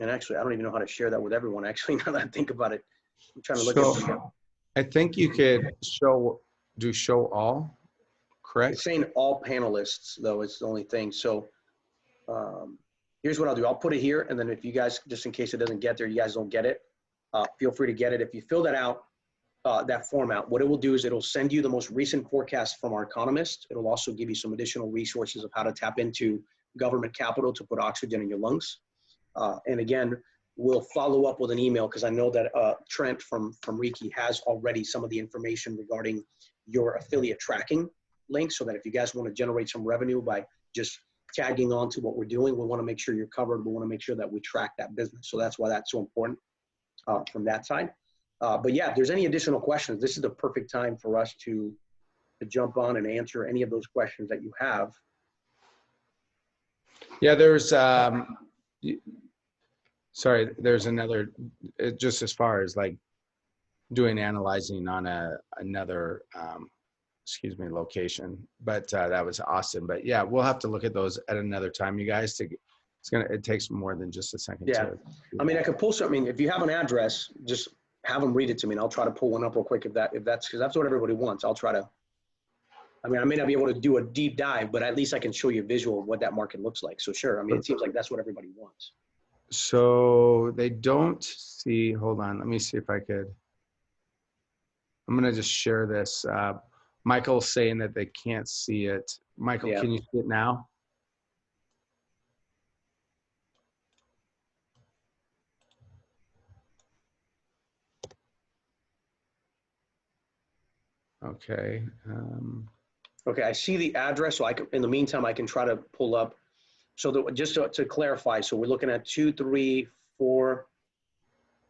actually, I don't even know how to share that with everyone, actually, now that I think about it. I'm trying to look at the, I think you could show all, correct? it's saying all panelists, though, is the only thing. So here's what I'll do. I'll put it here, and then if you guys, just in case it doesn't get there, you guys don't get it, feel free to get it. If you fill that out, that form out, what it will do is it'll send you the most recent forecast from our economist. It'll also give you some additional resources of how to tap into government capital to put oxygen in your lungs. And again, we'll follow up with an email because I know that Trent from REKI has already some of the information regarding your affiliate tracking link, so that if you guys want to generate some revenue by just tagging on to what we're doing, we want to make sure you're covered. We want to make sure that we track that business. So that's why that's so important from that side. But yeah, if there's any additional questions, this is the perfect time for us to jump on and answer any of those questions that you have. Yeah, there's, sorry, there's another, just as far as like doing analyzing on another, excuse me, location, but that was awesome. But yeah, we'll have to look at those at another time, you guys. It takes more than just a second. Yeah, I mean, I could pull something. If you have an address, just have them read it to me, and I'll try to pull one up real quick if that's because that's what everybody wants. I'll try to. I mean, I may not be able to do a deep dive, but at least I can show you a visual of what that market looks like. So sure, I mean, it seems like that's what everybody wants. So they don't see. Hold on, let me see if I could. I'm gonna just share this. Michael's saying that they can't see it. Michael, yeah. Can you see it now? Okay. Okay, I see the address. So I can, in the meantime, I can try to pull up. So just to clarify, so we're looking at 234.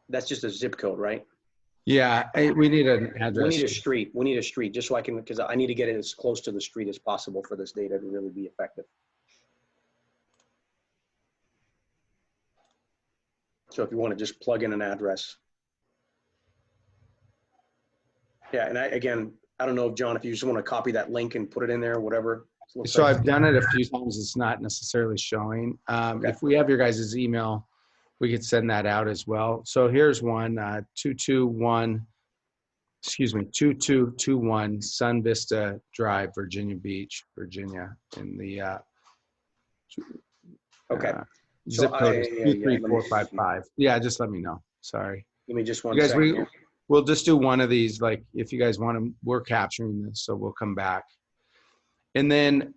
That's just a zip code, right? Yeah, we need an address. We need a street. We need a street just so I can, because I need to get it as close to the street as possible for this data to really be effective. So if you want to just plug in an address. Yeah, and again, I don't know, John, if you just want to copy that link and put it in there, whatever. So like. I've done it a few times. It's not necessarily showing. Okay. If we have your guys' email, we could send that out as well. So here's one, 2221 Sun Vista Drive, Virginia Beach, Virginia, in the zip code is 23455. Yeah, just let me know. Sorry. Give me just one second. We'll just do one of these. Like if you guys want to, we're capturing this, so we'll come back. And then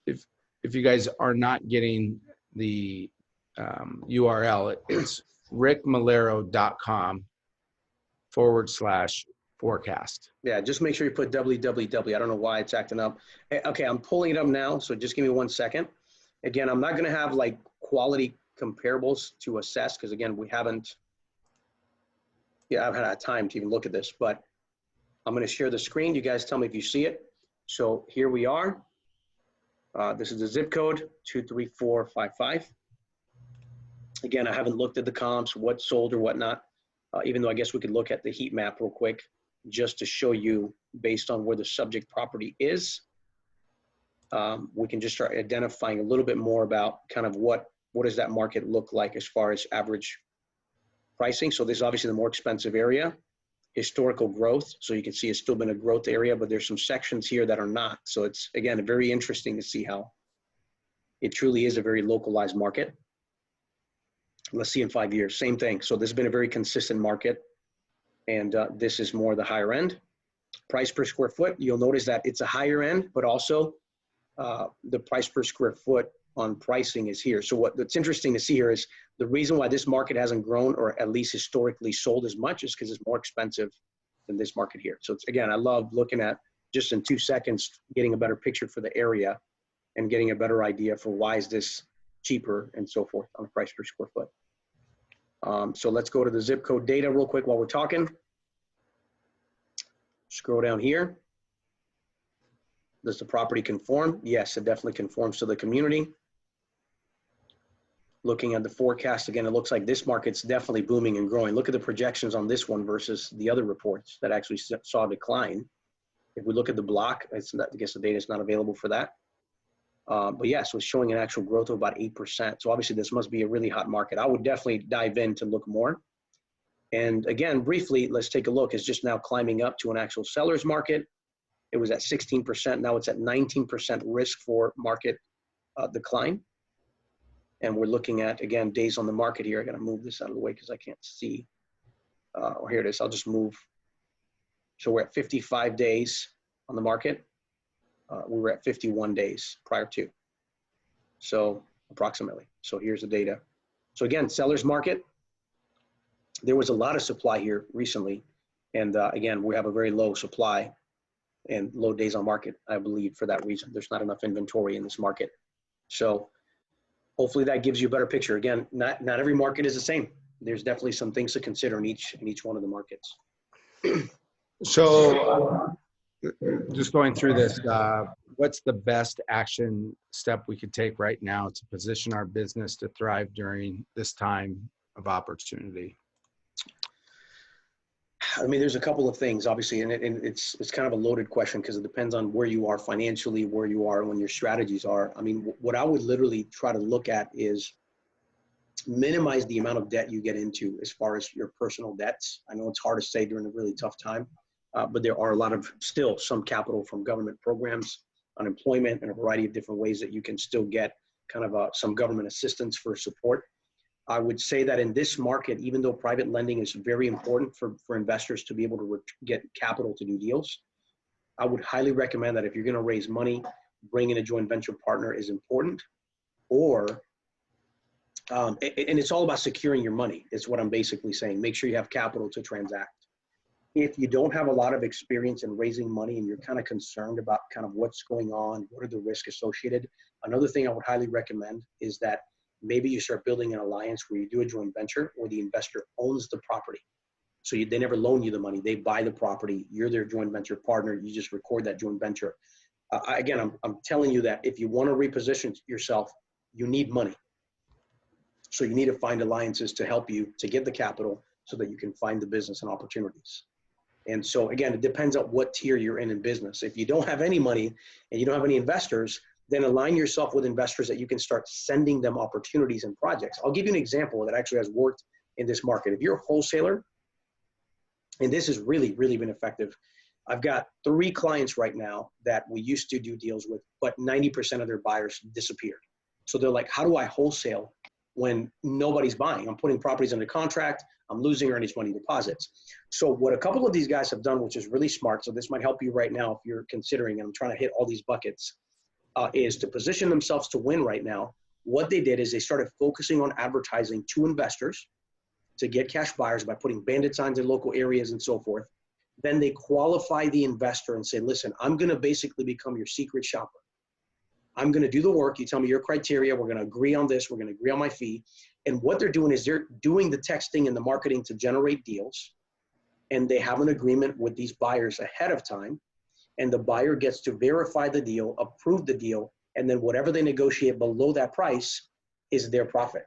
if you guys are not getting the URL, it's rickmalero.com/forecast. Yeah, just make sure you put www. I don't know why it's acting up. Okay, I'm pulling it up now, so just give me 1 second. Again, I'm not going to have like quality comparables to assess because again, we haven't. Yeah, I've had time to even look at this, but I'm going to share the screen. You guys tell me if you see it. So here we are. This is the zip code 23455. Again, I haven't looked at the comps, what sold or whatnot, even though I guess we could look at the heat map real quick just to show you based on where the subject property is. We can just start identifying a little bit more about kind of what does that market look like as far as average pricing. So this is obviously the more expensive area. Historical growth. So you can see it's still been a growth area, but there's some sections here that are not. So it's, again, very interesting to see how it truly is a very localized market. Let's see in 5 years, same thing. So this has been a very consistent market. And this is more the higher end. Price per square foot, you'll notice that it's a higher end, but also the price per square foot on pricing is here. So what's interesting to see here is the reason why this market hasn't grown or at least historically sold as much is because it's more expensive than this market here. So it's, again, I love looking at just in 2 seconds, getting a better picture for the area and getting a better idea for why is this cheaper and so forth on the price per square foot. So let's go to the zip code data real quick while we're talking. Scroll down here. Does the property conform? Yes, it definitely conforms to the community. Looking at the forecast, again, it looks like this market's definitely booming and growing. Look at the projections on this one versus the other reports that actually saw a decline. If we look at the block, it's not, I guess the data is not available for that. But yeah, so it's showing an actual growth of about 8%. So obviously this must be a really hot market. I would definitely dive in to look more. And again, briefly, let's take a look. It's just now climbing up to an actual seller's market. It was at 16%. Now it's at 19% risk for market decline. And we're looking at, again, days on the market here. I got to move this out of the way because I can't see. Oh, here it is. I'll just move. So we're at 55 days on the market. We were at 51 days prior to. So approximately. So here's the data. So again, seller's market. There was a lot of supply here recently. And again, we have a very low supply and low days on market, I believe, for that reason. There's not enough inventory in this market. So hopefully that gives you a better picture. Again, not every market is the same. There's definitely some things to consider in each one of the markets. So just going through this, what's the best action step we could take right now to position our business to thrive during this time of opportunity? I mean, there's a couple of things, obviously, and it's kind of a loaded question because it depends on where you are financially, where you are, when your strategies are. I mean, what I would literally try to look at is minimize the amount of debt you get into as far as your personal debts. I know it's hard to say during a really tough time, but there are a lot of still some capital from government programs, unemployment, and a variety of different ways that you can still get kind of some government assistance for support. I would say that in this market, even though private lending is very important for investors to be able to get capital to do deals, I would highly recommend that if you're going to raise money, bringing a joint venture partner is important. Or, and it's all about securing your money, is what I'm basically saying. Make sure you have capital to transact. If you don't have a lot of experience in raising money and you're kind of concerned about kind of what's going on, what are the risks associated, another thing I would highly recommend is that maybe you start building an alliance where you do a joint venture where the investor owns the property. So they never loan you the money. They buy the property. You're their joint venture partner. You just record that joint venture. Again, I'm telling you that if you want to reposition yourself, you need money. So you need to find alliances to help you to get the capital so that you can find the business and opportunities. And so again, it depends on what tier you're in business. If you don't have any money and you don't have any investors, then align yourself with investors that you can start sending them opportunities and projects. I'll give you an example that actually has worked in this market. If you're a wholesaler, and this has really, really been effective. I've got 3 clients right now that we used to do deals with, but 90% of their buyers disappeared. So they're like, how do I wholesale when nobody's buying? I'm putting properties under contract. I'm losing earnest money deposits. So what a couple of these guys have done, which is really smart, so this might help you right now if you're considering, and I'm trying to hit all these buckets, is to position themselves to win right now. What they did is they started focusing on advertising to investors to get cash buyers by putting bandit signs in local areas and so forth. Then they qualify the investor and say, listen, I'm going to basically become your secret shopper. I'm going to do the work. You tell me your criteria. We're going to agree on this. We're going to agree on my fee. And what they're doing is they're doing the texting and the marketing to generate deals. And they have an agreement with these buyers ahead of time. And the buyer gets to verify the deal, approve the deal, and then whatever they negotiate below that price is their profit.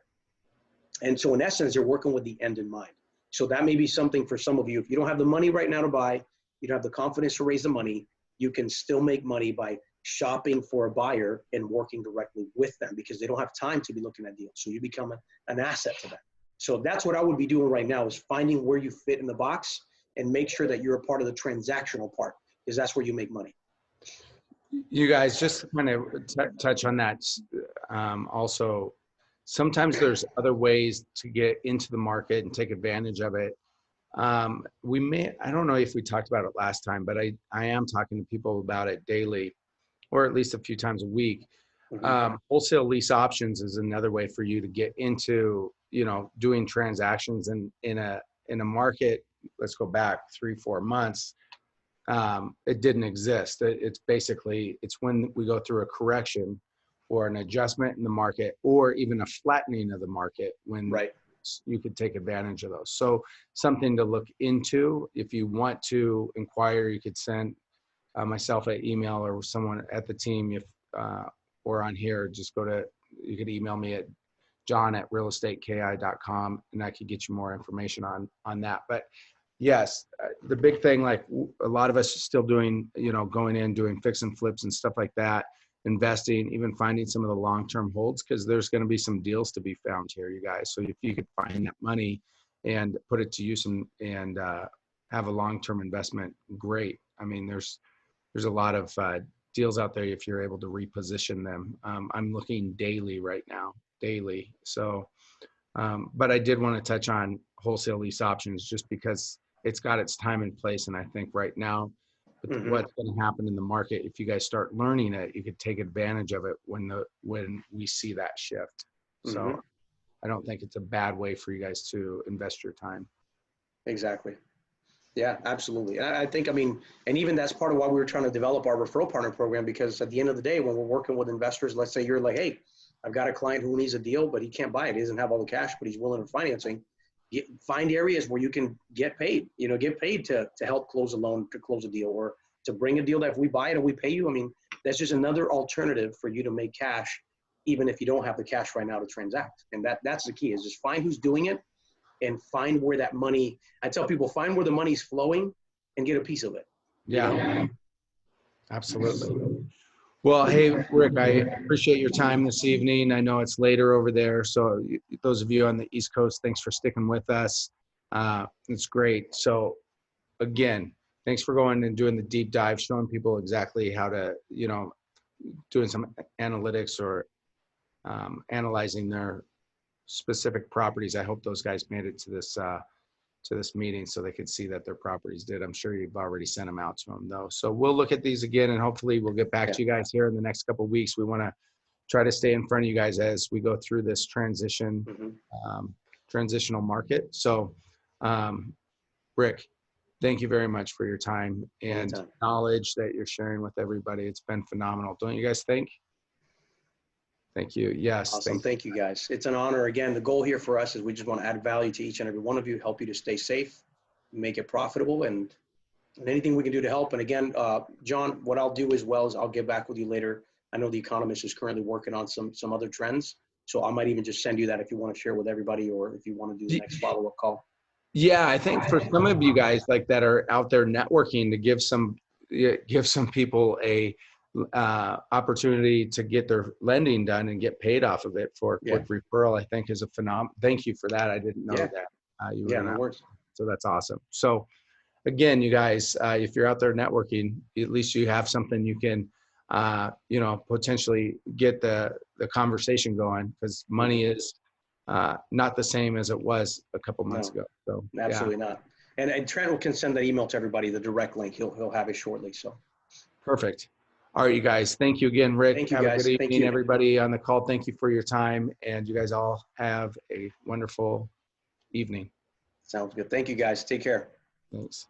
And so in essence, you're working with the end in mind. So that may be something for some of you. If you don't have the money right now to buy, you don't have the confidence to raise the money, you can still make money by shopping for a buyer and working directly with them because they don't have time to be looking at deals. So you become an asset to them. So that's what I would be doing right now, is finding where you fit in the box and make sure that you're a part of the transactional part, because that's where you make money. You guys just kind of touch on that. Also, sometimes there's other ways to get into the market and take advantage of it. I don't know if we talked about it last time, but I am talking to people about it daily, or at least a few times a week. Mm-hmm. Wholesale lease options is another way for you to get into, doing transactions in a market. Let's go back 3-4 months. It didn't exist. It's when we go through a correction or an adjustment in the market, or even a flattening of the market, when you could take advantage of those. So something to look into. If you want to inquire, you could send myself at email or someone at the team, if or on here, you could email me at john@realestateki.com, and I could get you more information on that. But yes, the big thing, like a lot of us are still doing, going in, doing fix and flips and stuff like that, investing, even finding some of the long-term holds, because there's going to be some deals to be found here, you guys. So if you could find that money and put it to use and have a long-term investment, great. I mean, there's a lot of deals out there if you're able to reposition them. I'm looking daily right now, daily. So, but I did want to touch on wholesale lease options just because it's got its time and place. And I think right now, with what's going to happen in the market, if you guys start learning it, you could take advantage of it when we see that shift. So I don't think it's a bad way for you guys to invest your time. Exactly. Yeah, absolutely. I think, I mean, and even that's part of why we were trying to develop our referral partner program, because at the end of the day, when we're working with investors, let's say you're like, hey, I've got a client who needs a deal, but he can't buy it. He doesn't have all the cash, but he's willing to financing. Find areas where you can get paid, get paid to help close a loan, to close a deal, or to bring a deal that if we buy it and we pay you, I mean, that's just another alternative for you to make cash, even if you don't have the cash right now to transact. And that's the key, is just find who's doing it and find where that money, I tell people, find where the money's flowing and get a piece of it. Yeah, absolutely. Well, hey, Rick, I appreciate your time this evening. I know it's later over there. So those of you on the East Coast, thanks for sticking with us. It's great. So again, thanks for going and doing the deep dive, showing people exactly how to, doing some analytics or analyzing their specific properties. I hope those guys made it to this meeting so they could see that their properties did. I'm sure you've already sent them out to them though. So we'll look at these again, and hopefully we'll get back to you guys here in the next couple of weeks. We want to try to stay in front of you guys as we go through this transitional market. So Rick, thank you very much for your time and knowledge that you're sharing with everybody. It's been phenomenal. Don't you guys think? Thank you. Yes. Awesome. Thank you guys. It's an honor. Again, the goal here for us is we just want to add value to each and every one of you, help you to stay safe, make it profitable, and anything we can do to help. And again, John, what I'll do as well is I'll get back with you later. I know The Economist is currently working on some other trends. So I might even just send you that if you want to share with everybody, or if you want to do the next follow-up call. Yeah, I think for some of you guys like that are out there networking, to give some people a opportunity to get their lending done and get paid off of it for a quick referral, I think is a phenomenal. Thank you for that. I didn't know that. You were no worries. So that's awesome. So again, you guys, if you're out there networking, at least you have something you can, potentially get the conversation going, because money is not the same as it was a couple months ago. So absolutely not. And Trent can send that email to everybody, the direct link. He'll have it shortly. So perfect. All right, you guys. Thank you again, Rick. Thank you, have guys. a good evening, everybody on the call. Thank you for your time, and you guys all have a wonderful evening. Sounds good. Thank you, guys. Take care. Thanks.